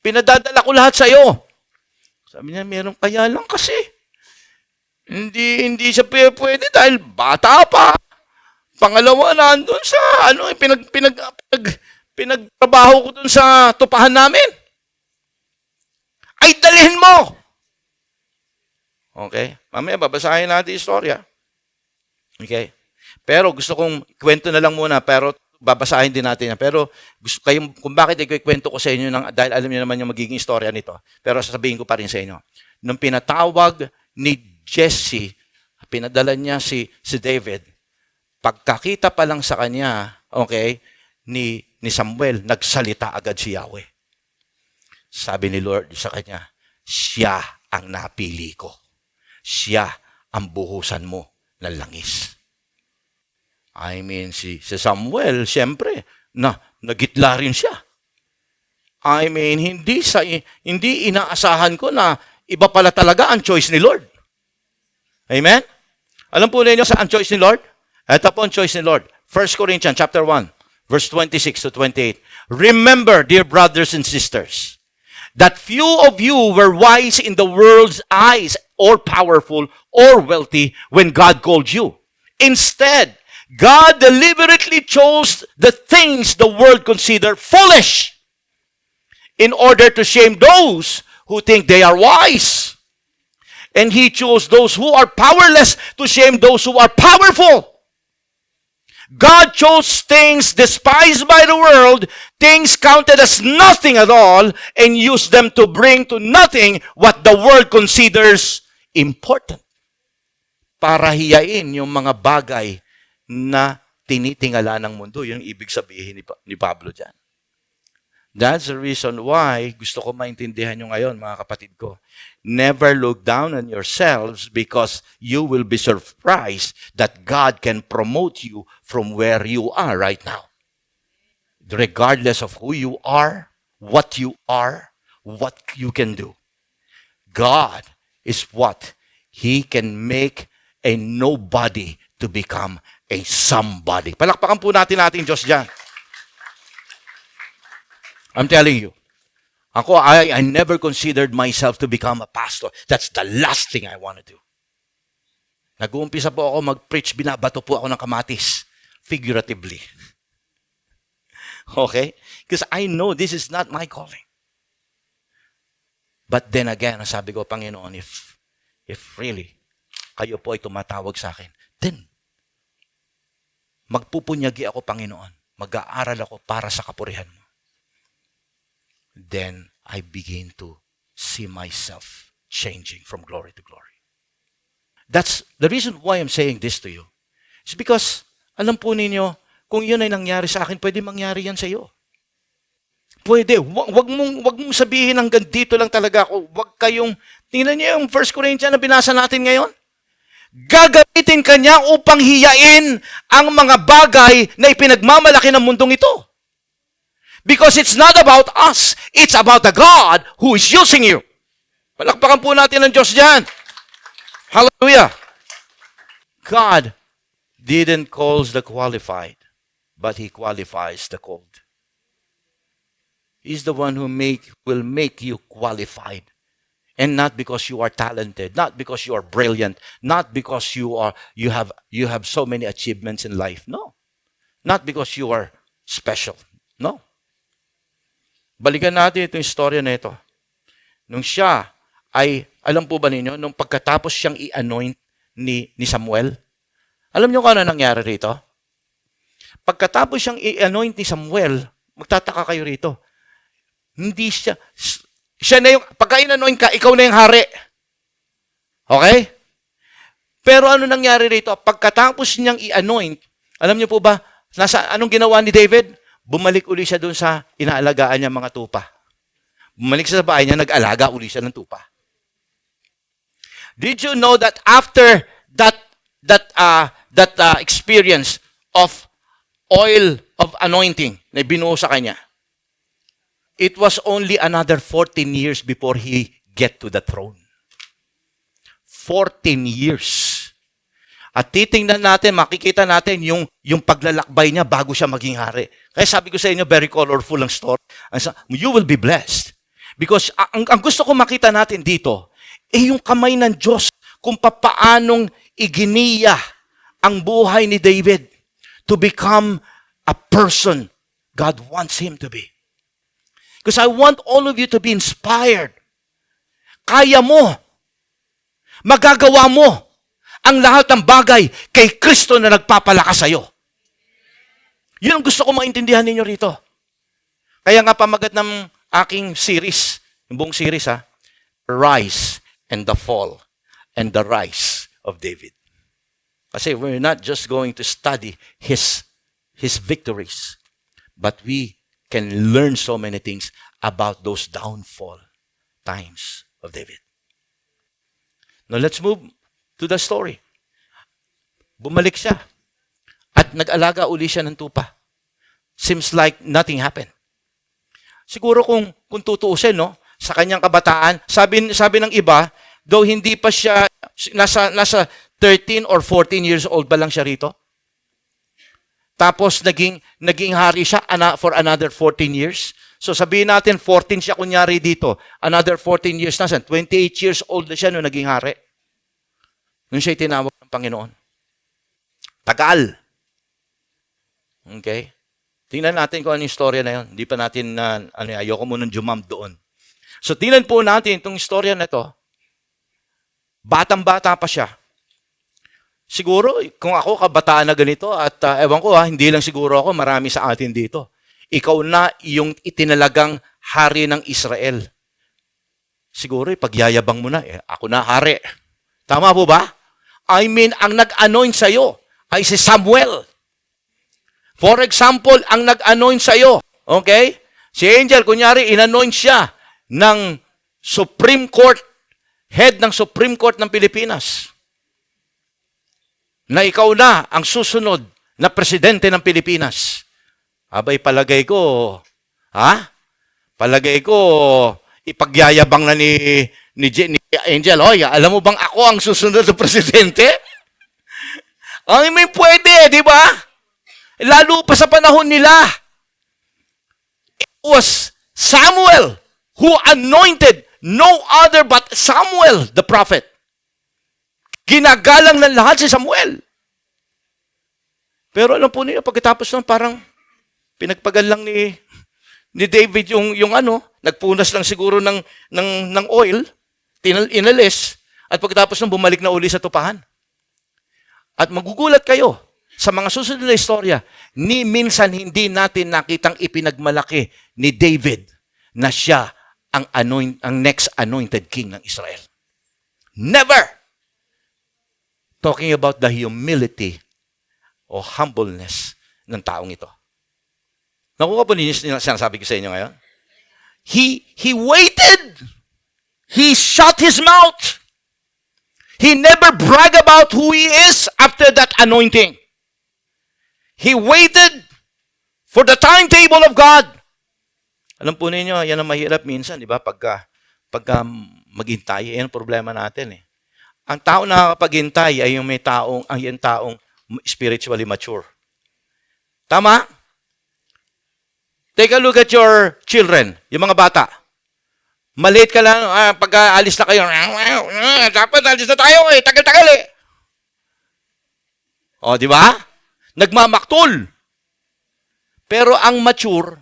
Pinadadala ko lahat sa'yo. Sabi niya, meron kaya lang kasi. Hindi siya pwede dahil bata pa. Pangalawa, nandun sa, pinagtrabaho ko dun sa tupahan namin. Ay, dalhin mo! Okay? Mamaya, babasahin natin yung istorya. Okay? Pero gusto kong kwento na lang muna, pero babasahin din natin yan. Pero gusto kayong, kung bakit ikwento ko sa inyo, dahil alam niyo naman yung magiging istorya nito, pero sasabihin ko pa rin sa inyo. Nung pinatawag ni Jesse, pinadala niya si David, pagkakita pa lang sa kanya, okay, ni Samuel, nagsalita agad si Yahweh. Sabi ni Lord sa kanya, siya ang napili ko. Siya ang buhusan mo ng langis. I mean, si Samuel, siyempre, nagitla rin siya. I mean, hindi inaasahan ko na iba pala talaga ang choice ni Lord. Amen? Alam po ninyo sa ang choice ni Lord? Ito po ang choice ni Lord. 1 Corinthians chapter 1, verse 26 to 28. Remember, dear brothers and sisters, that few of you were wise in the world's eyes, or powerful, or wealthy when God called you. Instead, God deliberately chose the things the world consider foolish in order to shame those who think they are wise. And He chose those who are powerless to shame those who are powerful. God chose things despised by the world, things counted as nothing at all, and used them to bring to nothing what the world considers important. Para hiyain yung mga bagay na tinitingala ng mundo. Yung ibig sabihin ni Pablo dyan. That's the reason why gusto ko maintindihan nyo ngayon, mga kapatid ko. Never look down on yourselves because you will be surprised that God can promote you from where you are right now. Regardless of who you are, what you can do. God is what He can make a nobody to become a somebody. Palakpakan po natin Diyos dyan. I'm telling you. Ako, I never considered myself to become a pastor. That's the last thing I want to do. Nag-uumpisa po ako mag-preach, binabato po ako ng kamatis. Figuratively. Okay? Because I know this is not my calling. But then again, sabi ko, Panginoon, if really, kayo po ay tumatawag sa akin, then, magpupunyagi ako, Panginoon. Mag-aaral ako para sa kapurihan mo. Then, I begin to see myself changing from glory to glory. That's the reason why I'm saying this to you. It's because, alam po ninyo, kung yun ay nangyari sa akin, pwede mangyari yan sa iyo. Pwede. Wag mong sabihin hanggang dito lang talaga ako. Wag kayong, tingnan niyo yung 1 Corinthians na binasa natin ngayon. Gagamitin ka niya upang hiyain ang mga bagay na ipinagmamalaki ng mundong ito. Because it's not about us. It's about the God who is using you. Palakpakan po natin ang Diyos dyan. Hallelujah. God didn't call the qualified, but He qualifies the called. He's the one who will make you qualified. And not because you are talented, not because you are brilliant, not because you have so many achievements in life. No. Not because you are special. No. Balikan natin itong istorya na ito. Nung siya ay, alam po ba ninyo, nung pagkatapos siyang i-anoint ni Samuel, alam niyo kung ano nangyari rito? Pagkatapos siyang i-anoint ni Samuel, magtataka kayo rito. Hindi siya na yung, pagka in-anoint ka, ikaw na yung hari. Okay? Pero ano nangyari rito? Pagkatapos niyang i-anoint, alam niyo po ba, anong ginawa ni David? Bumalik uli siya doon sa inaalagaan niya mga tupa. Bumalik siya sa bahay niya, nag-alaga uli siya ng tupa. Did you know that after that experience of oil of anointing na binuo sa kanya, it was only another 14 years before he get to the throne. 14 years. At titingnan natin, makikita natin yung paglalakbay niya bago siya maging hari. Kaya sabi ko sa inyo, very colorful ang story. You will be blessed. Because ang gusto ko makita natin dito, yung kamay ng Diyos kung papaanong iginiya ang buhay ni David to become a person God wants him to be. Because I want all of you to be inspired. Kaya mo. Magagawa mo ang lahat ng bagay kay Kristo na nagpapalakas sa iyo. Yun ang gusto ko maintindihan ninyo rito. Kaya nga pamagat ng aking series, yung buong series Rise and the Fall and the Rise of David. Kasi we're not just going to study his victories, but we can learn so many things about those downfall times of David. Now let's move to the story. Bumalik siya at nag-alaga uli siya ng tupa. Seems like nothing happened. Siguro kung tutuusin, no, sa kanyang kabataan, sabi ng iba, though hindi pa siya nasa 13 or 14 years old pa lang siya rito. Tapos naging hari siya for another 14 years. So sabihin natin 14 siya kunyari dito. Another 14 years na siya. 28 years old na siya nung naging hari. Nung siya tinawag ng Panginoon. Tagal. Okay? Tingnan natin kung ano yung storya na yun. Hindi pa natin, ayoko munang jumam doon. So tingnan po natin itong storya na ito. Batang-bata pa siya. Siguro, kung ako kabataan na ganito, at ewan ko hindi lang siguro ako, marami sa atin dito. Ikaw na yung itinalagang hari ng Israel. Siguro, pagyayabang mo na, ako na hari. Tama po ba? I mean, ang nag-anoint sa'yo ay si Samuel. For example, ang nag-anoint sa'yo, okay? Si Angel, kunyari, in-anoint siya ng Supreme Court, head ng Supreme Court ng Pilipinas. Na ikaw na ang susunod na presidente ng Pilipinas. Abay, palagay ko, ipagyayabang na ni Angel, alam mo bang ako ang susunod na presidente? Ay, may pwede, di ba? Lalo pa sa panahon nila. It was Samuel who anointed no other but Samuel, the prophet. Ginagalang ng lahat si Samuel. Pero alam po niyo, pagkatapos nun, parang pinagpagal lang ni David yung nagpunas lang siguro ng oil, inalis, at pagkatapos nun, bumalik na uli sa tupahan. At magugulat kayo sa mga susunod na istorya, minsan hindi natin nakitang ipinagmalaki ni David na siya ang next anointed king ng Israel. Never! Talking about the humility o humbleness ng taong ito. Nakuha po ninyo sinasabi ko sa inyo ngayon? He waited. He shut his mouth. He never bragged about who he is after that anointing. He waited for the timetable of God. Alam po ninyo, yan ang mahirap minsan, di ba? Pagka maghintay, yan ang problema natin eh. Ang tao na nakakapaghintay ay yung yung taong spiritually mature. Tama? Take a look at your children, yung mga bata. Malate ka lang, pagka alis na kayo, dapat alis na tayo eh, tagal-tagal eh. O, di ba? Nagmamaktol. Pero ang mature,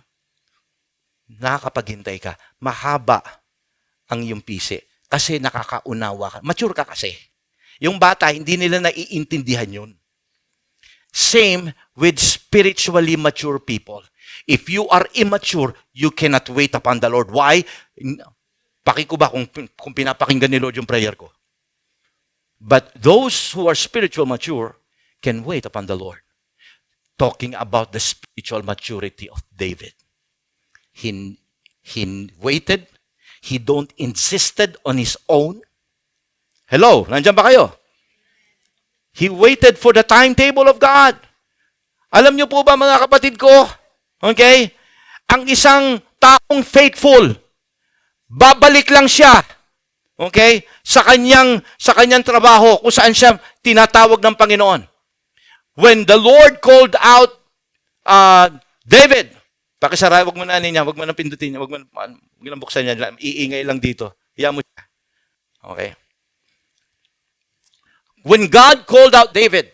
nakakapaghintay ka. Mahaba ang iyong pisi. Kasi nakakaunawa ka. Mature ka kasi. Yung bata, hindi nila naiintindihan yun. Same with spiritually mature people. If you are immature, you cannot wait upon the Lord. Why? Paki ko ba kung pinapakinggan ni Lord yung prayer ko? But those who are spiritual mature can wait upon the Lord. Talking about the spiritual maturity of David. He waited. He don't insisted on his own. Hello, nandiyan ba kayo? He waited for the timetable of God. Alam niyo po ba mga kapatid ko? Okay? Ang isang taong faithful, babalik lang siya. Okay? Sa kanyang trabaho kung saan siya tinatawag ng Panginoon. When the Lord called out David, pakisara, wag mo na niya, wag mo na pindutin niya, wag mo na buksan niya, iingay lang dito. Hiya mo siya. Okay? When God called out David,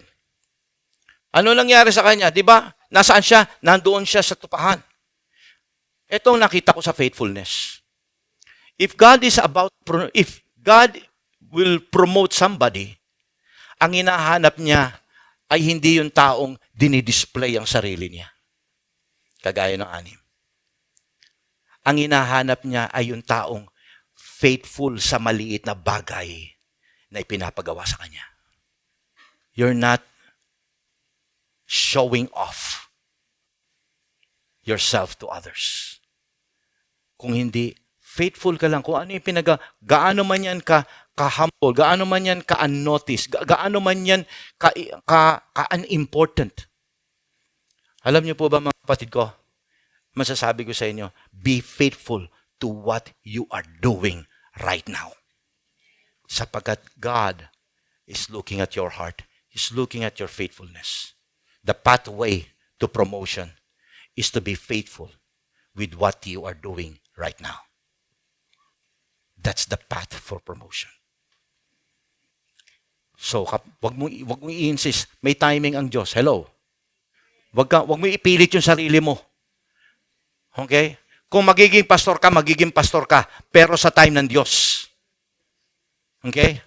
ano nangyari sa kanya? Di ba? Nasaan siya? Nandoon siya sa tupahan. Ito ang nakita ko sa faithfulness. If God will promote somebody, ang hinahanap niya ay hindi yung taong dinidisplay ang sarili niya. Kagaya ng 6. Ang hinahanap niya ay yung taong faithful sa maliit na bagay na ipinapagawa sa kanya. You're not showing off yourself to others. Kung hindi, faithful ka lang. Kung ano yung gaano man yan ka-humble, gaano man yan ka-unnoticed, gaano man yan ka-unimportant. Alam niyo po ba mga kapatid ko, masasabi ko sa inyo, be faithful to what you are doing right now. Sapagkat God is looking at your heart. He's looking at your faithfulness. The pathway to promotion is to be faithful with what you are doing right now. That's the path for promotion. So, wag mo i-insist. May timing ang Diyos. Hello? Wag mo ipilit yung sarili mo. Okay? Kung magiging pastor ka, pero sa time ng Diyos. Okay?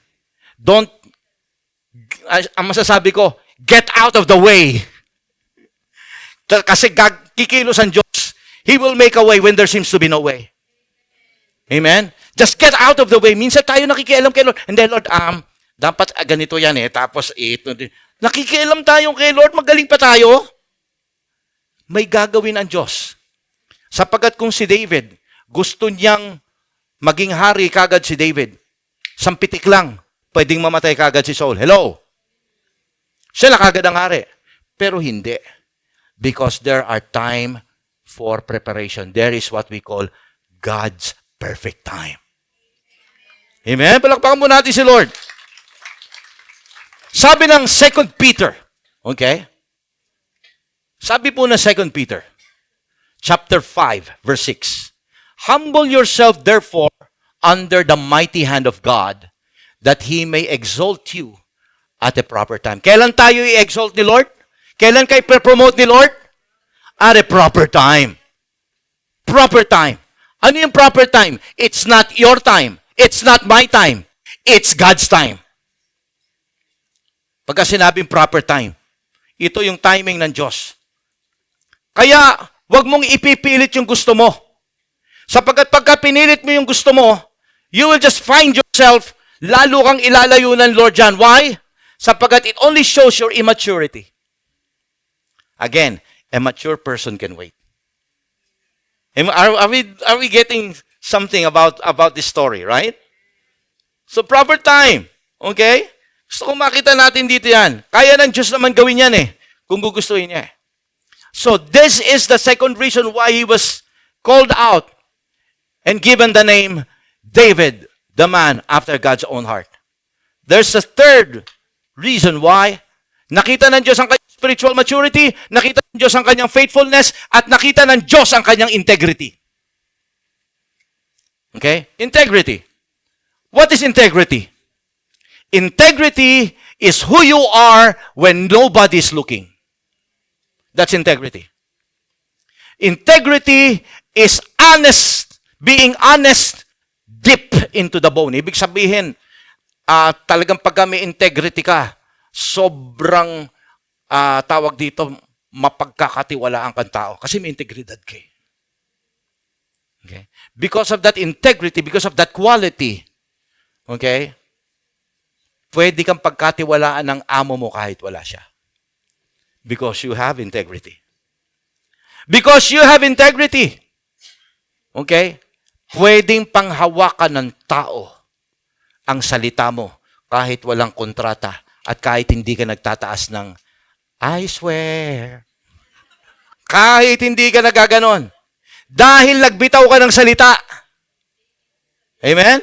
Ang masasabi ko, get out of the way. Kasi kikilos ang Diyos. He will make a way when there seems to be no way. Amen? Just get out of the way. Minsan tayo nakikialam kay Lord. And then, Lord, dapat ganito yan eh. Tapos, ito. Nakikialam tayo kay Lord. Magaling pa tayo. May gagawin ang Diyos. Sapagkat kung si David, gusto niyang maging hari kagad si David. Sampitik lang. Pwedeng mamatay kagad si Saul. Hello? Siya na kagad ang hari. Pero hindi. Because there are time for preparation. There is what we call God's perfect time. Amen? Palakpakan mo natin si Lord. Sabi ng 2 Peter, okay? Sabi po ng 2 Peter, chapter 5, verse 6, humble yourself therefore under the mighty hand of God, that He may exalt you at a proper time. Kailan tayo i-exalt ni Lord? Kailan kayo promote ni Lord? At a proper time. Proper time. Ano yung proper time? It's not your time. It's not my time. It's God's time. Pagka sinabing proper time, ito yung timing ng Diyos. Kaya, wag mong ipipilit yung gusto mo. Sapagkat pagka pinilit mo yung gusto mo, you will just find yourself, lalo kang ilalayo ng Lord dyan. Why? Sapagkat it only shows your immaturity. Again, a mature person can wait. Are we getting something about this story, right? So proper time. Okay? Gusto ko makita natin dito yan. Kaya ng Diyos naman gawin yan eh, kung gugustuhin niya. So, this is the second reason why he was called out and given the name David, the man after God's own heart. There's a third reason why. Nakita ng Diyos ang kanyang spiritual maturity, nakita ng Diyos ang kanyang faithfulness, at nakita ng Diyos ang kanyang integrity. Okay? Integrity. What is integrity? Integrity is who you are when nobody is looking. That's integrity. Integrity is honest, being honest deep into the bone. Ibig sabihin, talagang pagka may integrity ka, sobrang tawag dito, mapagkakatiwalaan kang tao kasi may integridad ka. Okay? Because of that integrity, because of that quality, okay, pwede kang pagkatiwalaan ng amo mo kahit wala siya. Because you have integrity. Because you have integrity. Okay? Pwedeng panghawakan ng tao ang salita mo kahit walang kontrata at kahit hindi ka nagtataas ng I swear. Kahit hindi ka nagaganon. Dahil nagbitaw ka ng salita. Amen?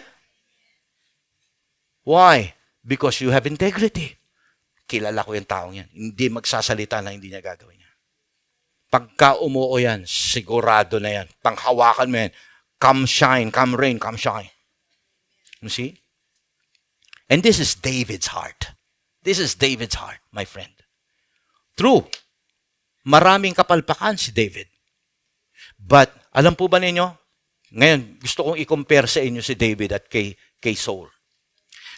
Why? Because you have integrity. Kilala ko yung taong yan. Hindi magsasalita na hindi niya gagawin yan. Pagka umuo yan, sigurado na yan. Panghawakan mo yan. Come shine, come rain, come shine. You see? And this is David's heart. This is David's heart, my friend. True. Maraming kapalpakan si David. But, alam po ba ninyo? Ngayon, gusto kong i-compare sa inyo si David at kay Saul.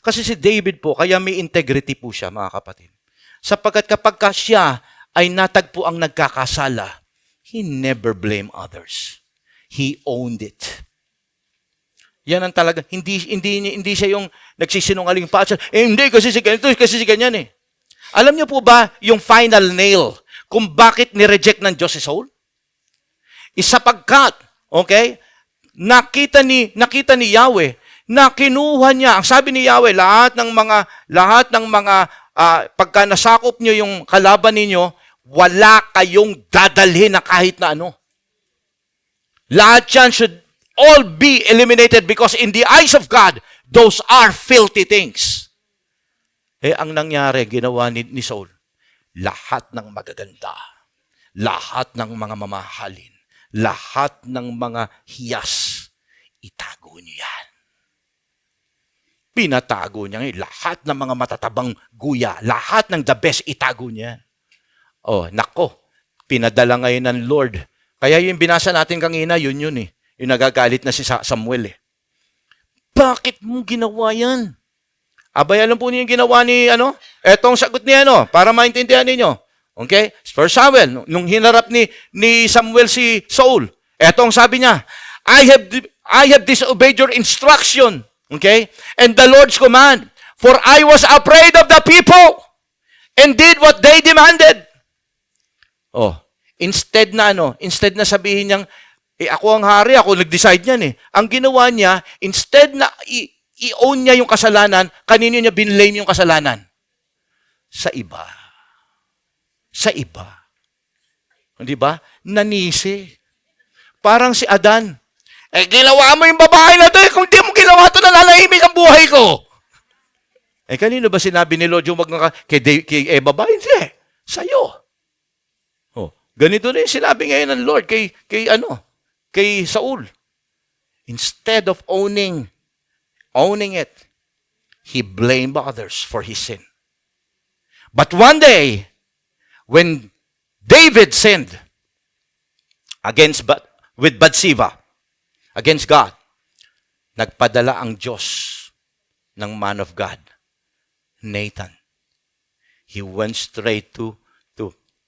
Kasi si David po, kaya may integrity po siya, mga kapatid. Sapagkat kapag siya ay natagpo ang nagkakasala, he never blamed others. He owned it. Yan ang talaga. Hindi siya yung nagsisinungaling pa. Hindi, kasi si ganito, kasi si ganyan eh. Alam niyo po ba yung final nail kung bakit ni-reject ng Diyos si Saul? Isapagkat, okay, nakita ni Yahweh na kinuha niya, ang sabi ni Yahweh, lahat ng mga pagka nasakop niyo yung kalaban ninyo, wala kayong dadalhin na kahit na ano. Lahat yan should all be eliminated because in the eyes of God, those are filthy things. Ang nangyari, ginawa ni Saul, lahat ng magaganda, lahat ng mga mamahalin, lahat ng mga hiyas, itago niyo yan. Pinatago niya ngayon. Lahat ng mga matatabang guya, lahat ng the best, itago niya. Oh, nako. Pinadala ngayon ng Lord. Kaya yung binasa natin kanina, yun eh. Yung nagagalit na si Samuel eh. Bakit mo ginawa yan? Abay, alam po niyo yung ginawa ni, Etong sagot niya, para maintindihan ninyo. Okay? First Samuel, nung hinarap ni Samuel si Saul, etong sabi niya, I have disobeyed your instruction. Okay? And the Lord's command. For I was afraid of the people and did what they demanded. Oh, instead na sabihin niyang, ako ang hari, ako nag-decide niyan eh. Ang ginawa niya, instead na i-own niya yung kasalanan, kanino niya binlame yung kasalanan? Sa iba. Sa iba. Di ba? Nanisi. Parang si Adan. Ginawa mo yung babae na ito. Kung di mo ginawa ito, nalalahimik ang buhay ko. Kanino ba sinabi ni Lord yung kay Eva ba? Hindi. Sa'yo. Oh, ganito na yung sinabi ngayon ng Lord kay Saul. Instead of owning it, he blamed others for his sin. But one day, when David sinned with Bathsheba, against God, nagpadala ang Diyos ng man of God, Nathan. He went straight to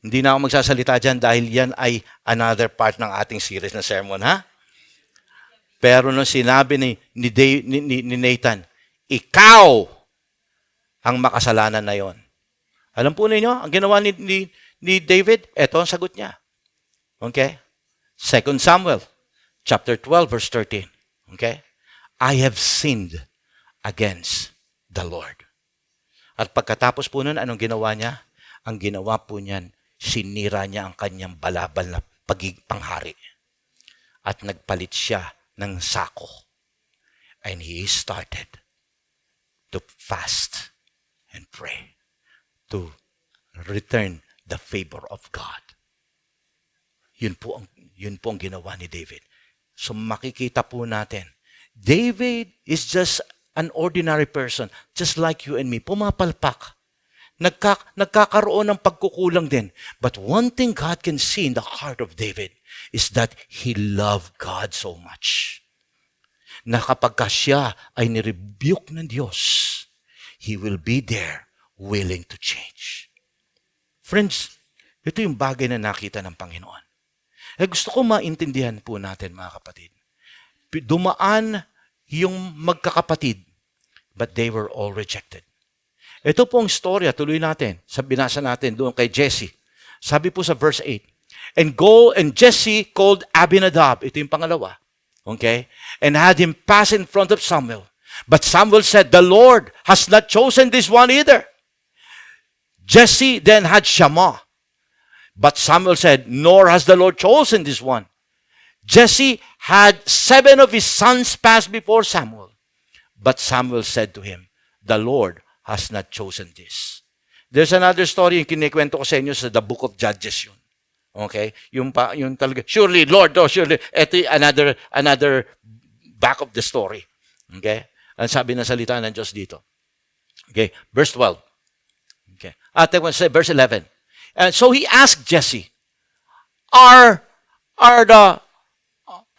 hindi na ako magsasalita dyan dahil yan ay another part ng ating series na sermon, ha? Pero nung sinabi ni Nathan, ikaw ang makasalanan na yon. Alam po ninyo, ang ginawa ni David, eto ang sagot niya. Okay? 2 Samuel chapter 12, verse 13. Okay? I have sinned against the Lord. At pagkatapos po nun, anong ginawa niya? Ang ginawa po niyan, sinira niya ang kanyang balabal na panghari. At nagpalit siya ng sako. And he started to fast and pray to return the favor of God. Yun po ang ginawa ni David. So makikita po natin, David is just an ordinary person, just like you and me, pumapalpak. Nagkakaroon ng pagkukulang din. But one thing God can see in the heart of David is that he loved God so much. Na kapag siya ay nirebuke ng Diyos, he will be there willing to change. Friends, ito yung bagay na nakita ng Panginoon. Gusto ko maintindihan po natin, mga kapatid. Dumaan yung magkakapatid, but they were all rejected. Ito pong storya, tuloy natin. Binasa natin doon kay Jesse. Sabi po sa verse 8, And Jesse called Abinadab. Ito yung pangalawa. Okay? And had him pass in front of Samuel. But Samuel said, The Lord has not chosen this one either. Jesse then had Shammah. But Samuel said, Nor has the Lord chosen this one. Jesse had 7 of his sons pass before Samuel. But Samuel said to him, The Lord has not chosen this. There's another story yung kinikwento ko sa inyo sa the book of Judges yun. Okay? Yung talaga, surely, Lord, surely. Ito another back of the story. Okay? Ang sabi ng salita ng Diyos dito. Okay? Verse 12. Okay. Verse 11. And so he asked Jesse, Are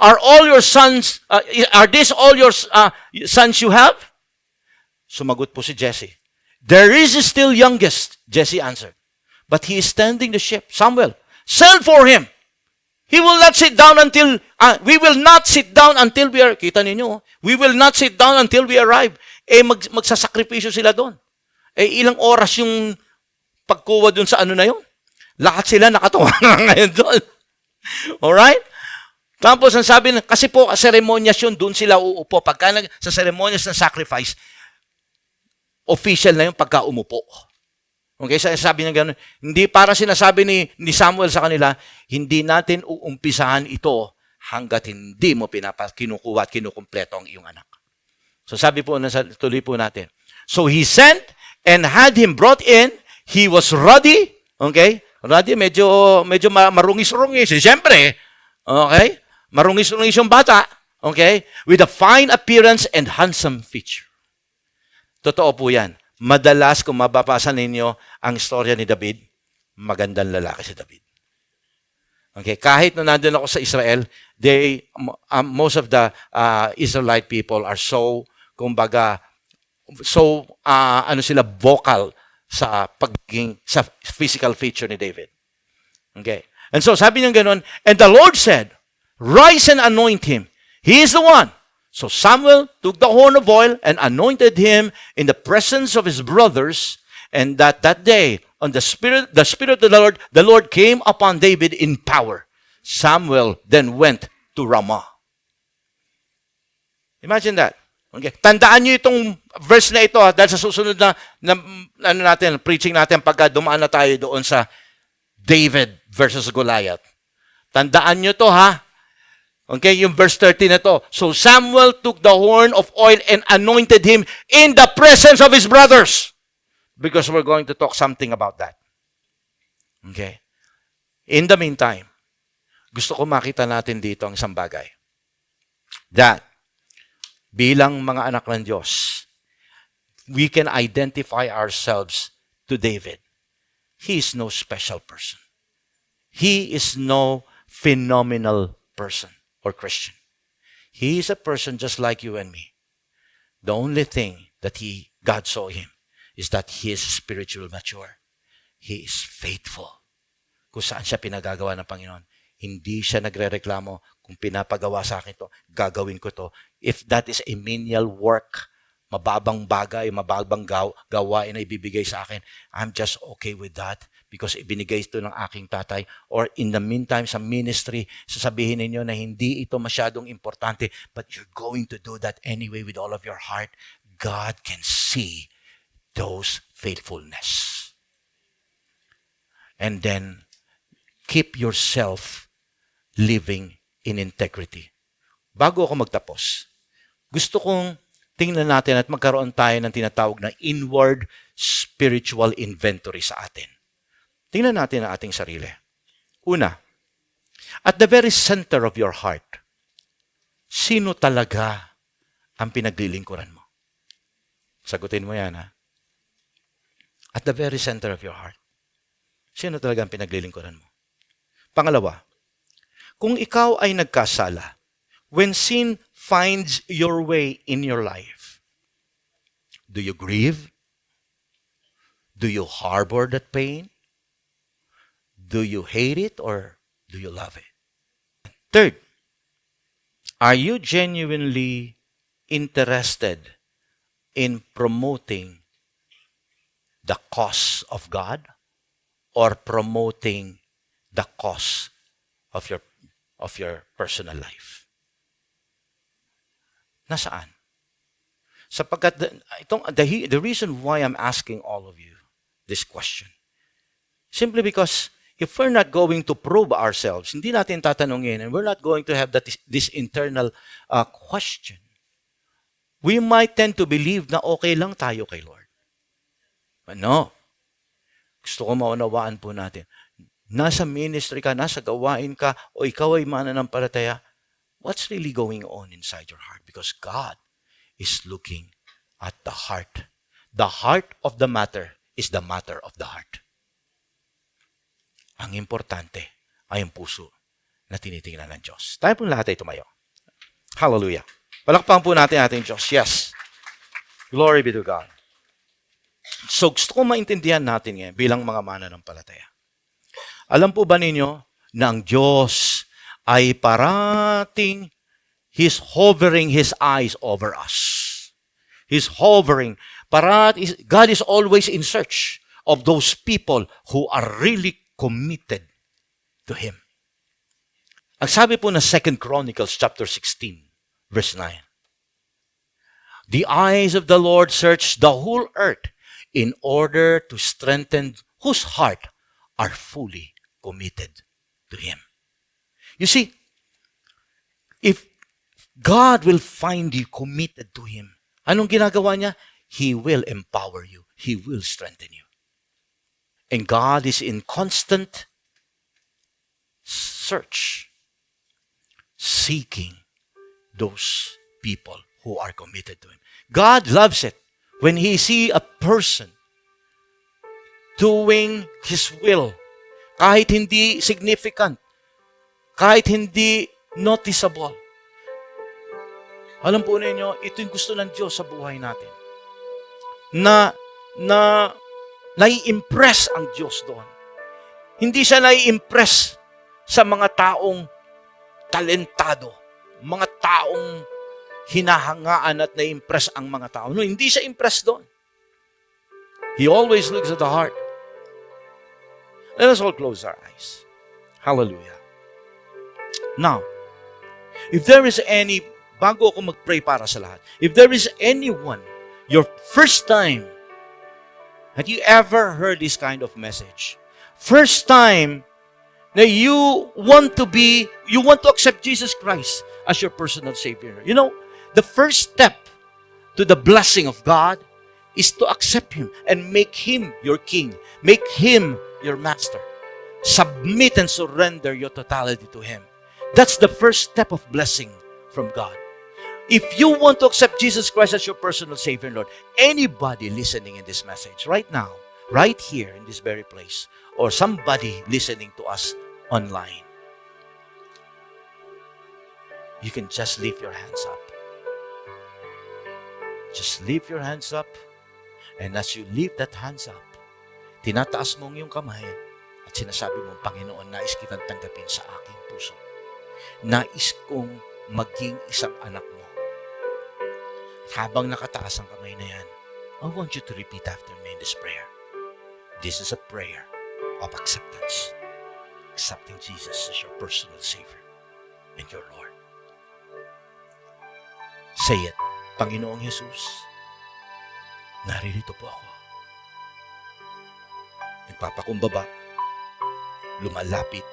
all your sons, are these all your sons you have? Sumagot po si Jesse. There is still youngest, Jesse answered. But he is tending the sheep. Samuel, send for him. He will not sit down until, we will not sit down until we are, kita ninyo, we will not sit down until we arrive. Magsasakripisyo sila doon. Ilang oras yung pagkuha doon sa ano na yun? Lahat sila nakatuwa ngayon doon. Alright? Tapos ang sabi, kasi po seremonyas yun, doon sila uupo. Pagka sa seremonyas ng sacrifice, official na yung pagka umupo. Okay, sabi niya gano'n, hindi para sinasabi ni Samuel sa kanila, hindi natin uumpisahan ito hanggat hindi mo kinukuha at kinukumpleto ang iyong anak. So sabi po, tuloy po natin. So he sent and had him brought in. He was ruddy. Okay? Ruddy, medyo marungis-rungis. Siyempre, okay? Marungis-rungis yung bata. Okay? With a fine appearance and handsome feature. Totoo po yan. Madalas kung mababasa ninyo ang istorya ni David, magandang lalaki si David. Okay, kahit na nandun ako sa Israel, most of the Israelite people are so, kumbaga, sila vocal sa physical feature ni David. Okay. And so sabi niya ganoon, and the Lord said, Rise and anoint him. He is the one. So Samuel took the horn of oil and anointed him in the presence of his brothers, and that day, on the spirit of the Lord came upon David in power. Samuel then went to Ramah. Imagine that. Okay. Tandaan niyo itong verse na ito dahil sa susunod na preaching natin pagka dumaan na tayo doon sa David versus Goliath. Tandaan niyo to ha. Okay, yung verse 30 na to. So Samuel took the horn of oil and anointed him in the presence of his brothers. Because we're going to talk something about that. Okay. In the meantime, gusto ko makita natin dito ang isang bagay. That, bilang mga anak ng Diyos, we can identify ourselves to David. He is no special person. He is no phenomenal person or Christian. He is a person just like you and me. The only thing that God saw him is that he is spiritually mature. He is faithful. Kung saan siya pinagagawa ng Panginoon. Hindi siya nagrereklamo, kung pinapagawa sa akin to, gagawin ko to. If that is a menial work, mababang bagay, mababang gawain na ibibigay sa akin, I'm just okay with that because ibinigay ito ng aking tatay. Or in the meantime, sa ministry, sasabihin ninyo na hindi ito masyadong importante, but you're going to do that anyway with all of your heart. God can see those faithfulness. And then, keep yourself living in integrity. Bago ako magtapos, gusto kong tingnan natin at magkaroon tayo ng tinatawag na inward spiritual inventory sa atin. Tingnan natin ang ating sarili. Una, at the very center of your heart, sino talaga ang pinaglilingkuran mo? Sagutin mo yan, ha? At the very center of your heart, sino talaga ang pinaglilingkuran mo? Pangalawa, kung ikaw ay nagkasala, when sin finds your way in your life, do you grieve? Do you harbor that pain? Do you hate it or do you love it? Third, are you genuinely interested in promoting the cause of God or promoting the cause of your personal life? Nasaan? Sapagkat the reason why I'm asking all of you this question, simply because if we're not going to prove ourselves, hindi natin tatanungin, and we're not going to have this internal question, we might tend to believe na okay lang tayo kay Lord. But no. Gusto ko maunawaan po natin. Nasa ministry ka, nasa gawain ka, o ikaw ay mananampalataya, what's really going on inside your heart? Because God is looking at the heart. The heart of the matter is the matter of the heart. Ang importante ay ang puso na tinitingnan ng Diyos. Tayo pong lahat ay tumayo. Hallelujah. Palakpakan po natin ating Diyos. Yes. Glory be to God. So gusto ko maintindihan natin ngayon bilang mga mananampalataya. Alam po ba ninyo na ang Diyos ay parating, He's hovering His eyes over us. He's hovering. God is always in search of those people who are really committed to Him. Ang sabi po na 2 Chronicles chapter 16, verse 9. The eyes of the Lord search the whole earth in order to strengthen whose heart are fully committed to Him. You see, if God will find you committed to Him, anong ginagawa niya? He will empower you. He will strengthen you. And God is in constant search, seeking those people who are committed to Him. God loves it when He see a person doing His will, kahit hindi significant, kahit hindi noticeable. Alam po ninyo, ito yung gusto ng Diyos sa buhay natin. Nai-impress ang Diyos doon. Hindi siya nai-impress sa mga taong talentado, mga taong hinahangaan at nai-impress ang mga tao. No, hindi siya impressed doon. He always looks at the heart. Let us all close our eyes. Hallelujah. Now, if there is any, bago ako mag-pray para sa lahat, if there is anyone, your first time, have you ever heard this kind of message? First time na you want to accept Jesus Christ as your personal Savior. You know, the first step to the blessing of God is to accept Him and make Him your King. Make Him your Master. Submit and surrender your totality to Him. That's the first step of blessing from God. If you want to accept Jesus Christ as your personal Savior and Lord, anybody listening in this message right now, right here in this very place, or somebody listening to us online, you can just lift your hands up. Just lift your hands up, and as you lift that hands up, tinataas mong yung kamay at sinasabi mong, Panginoon, nais kitang tanggapin sa aking puso. Nais kong maging isang anak mo. Habang nakataas ang kamay na yan, I want you to repeat after me in this prayer. This is a prayer of acceptance. Accepting Jesus as your personal Savior and your Lord. Say it, Panginoong Jesus, naririto po ako. nagpapakumbaba, lumalapit,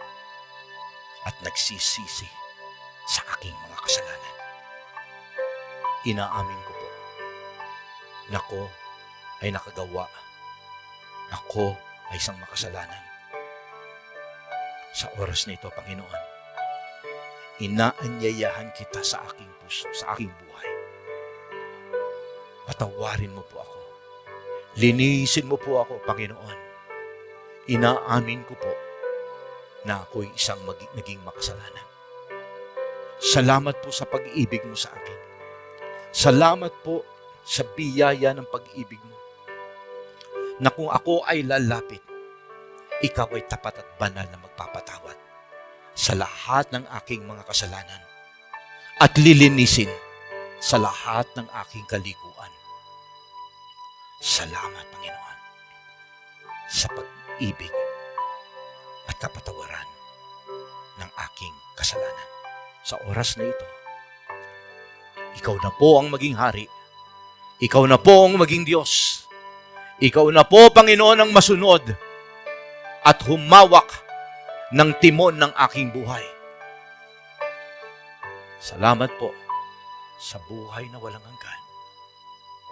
at nagsisisi sa aking mga kasalanan. Inaamin ko po na ako ay nakagawa. Ako ay isang makasalanan. Sa oras na ito, Panginoon, inaanyayahan kita sa aking puso, sa aking buhay. Patawarin mo po ako. Linisin mo po ako, Panginoon. Inaamin ko po na ako'y isang naging makasalanan. Salamat po sa pag-ibig mo sa akin. Salamat po sa biyaya ng pag-ibig mo. Na kung ako ay lalapit, ikaw ay tapat at banal na magpapatawad sa lahat ng aking mga kasalanan at lilinisin sa lahat ng aking kalikuan. Salamat, Panginoon, sa pag-ibig at kapatawaran ng aking kasalanan. Sa oras na ito, ikaw na po ang maging hari. Ikaw na po ang maging Diyos. Ikaw na po, Panginoon, ang masunod at humawak ng timon ng aking buhay. Salamat po sa buhay na walang hanggan.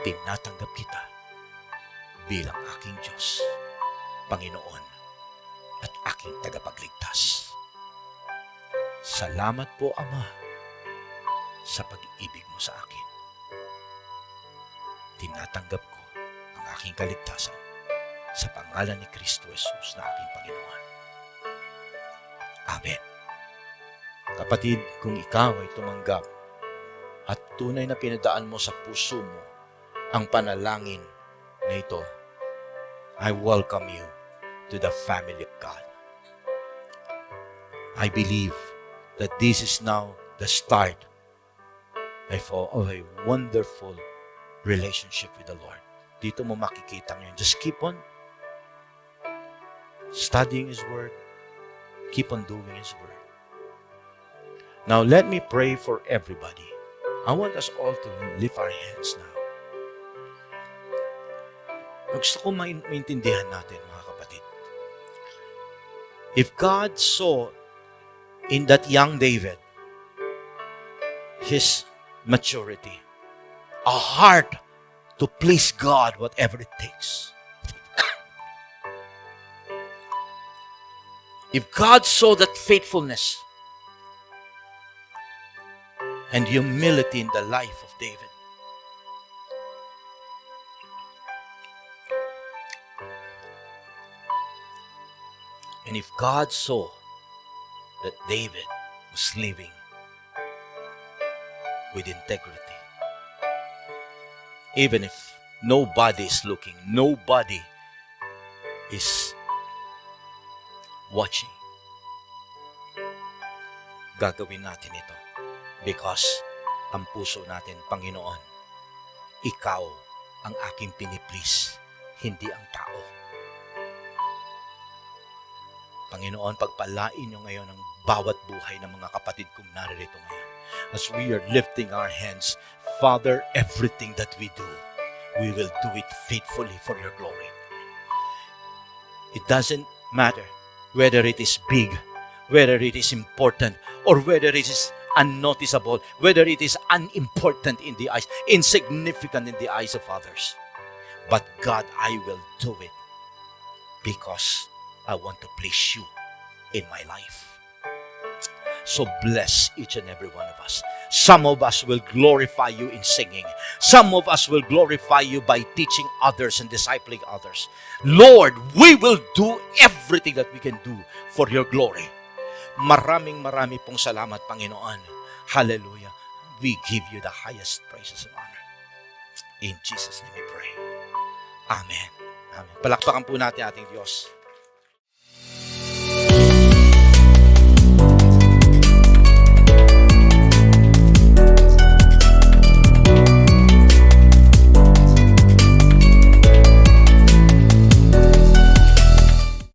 Tinatanggap kita bilang aking Diyos, Panginoon, at aking tagapagligtas. Salamat po, Ama, sa pag-ibig mo sa akin. Tinatanggap ko ang aking kaligtasan sa pangalan ni Kristo Jesus na aking Panginoon. Amen. Kapatid, kung ikaw ay tumanggap at tunay na pinadaan mo sa puso mo ang panalangin na ito, I welcome you to the family of God. I believe that this is now the start of a wonderful relationship with the Lord. Dito mo makikita ngayon. Just keep on studying His Word. Keep on doing His Word. Now, let me pray for everybody. I want us all to lift our hands now. Gusto ko maintindihan natin, mga kapatid. If God saw in that young David his maturity, a heart to please God whatever it takes. If God saw that faithfulness and humility in the life of David, and if God saw that David was living with integrity, even if nobody is looking, nobody is watching, gagawin natin ito because ang puso natin, Panginoon, ikaw ang aking piniplease, hindi ang tao. Panginoon, pagpalain niyo ngayon ang bawat buhay ng mga kapatid kong naririto ngayon. As we are lifting our hands, Father, everything that we do, we will do it faithfully for your glory. It doesn't matter whether it is big, whether it is important, or whether it is unnoticeable, whether it is unimportant in the eyes, insignificant in the eyes of others. But God, I will do it because I want to please you in my life. So bless each and every one of us. Some of us will glorify you in singing. Some of us will glorify you by teaching others and discipling others. Lord, we will do everything that we can do for your glory. Maraming pong salamat, Panginoon. Hallelujah. We give you the highest praises and honor. In Jesus' name we pray. Amen. Amen. Palakpakan po natin ating Diyos.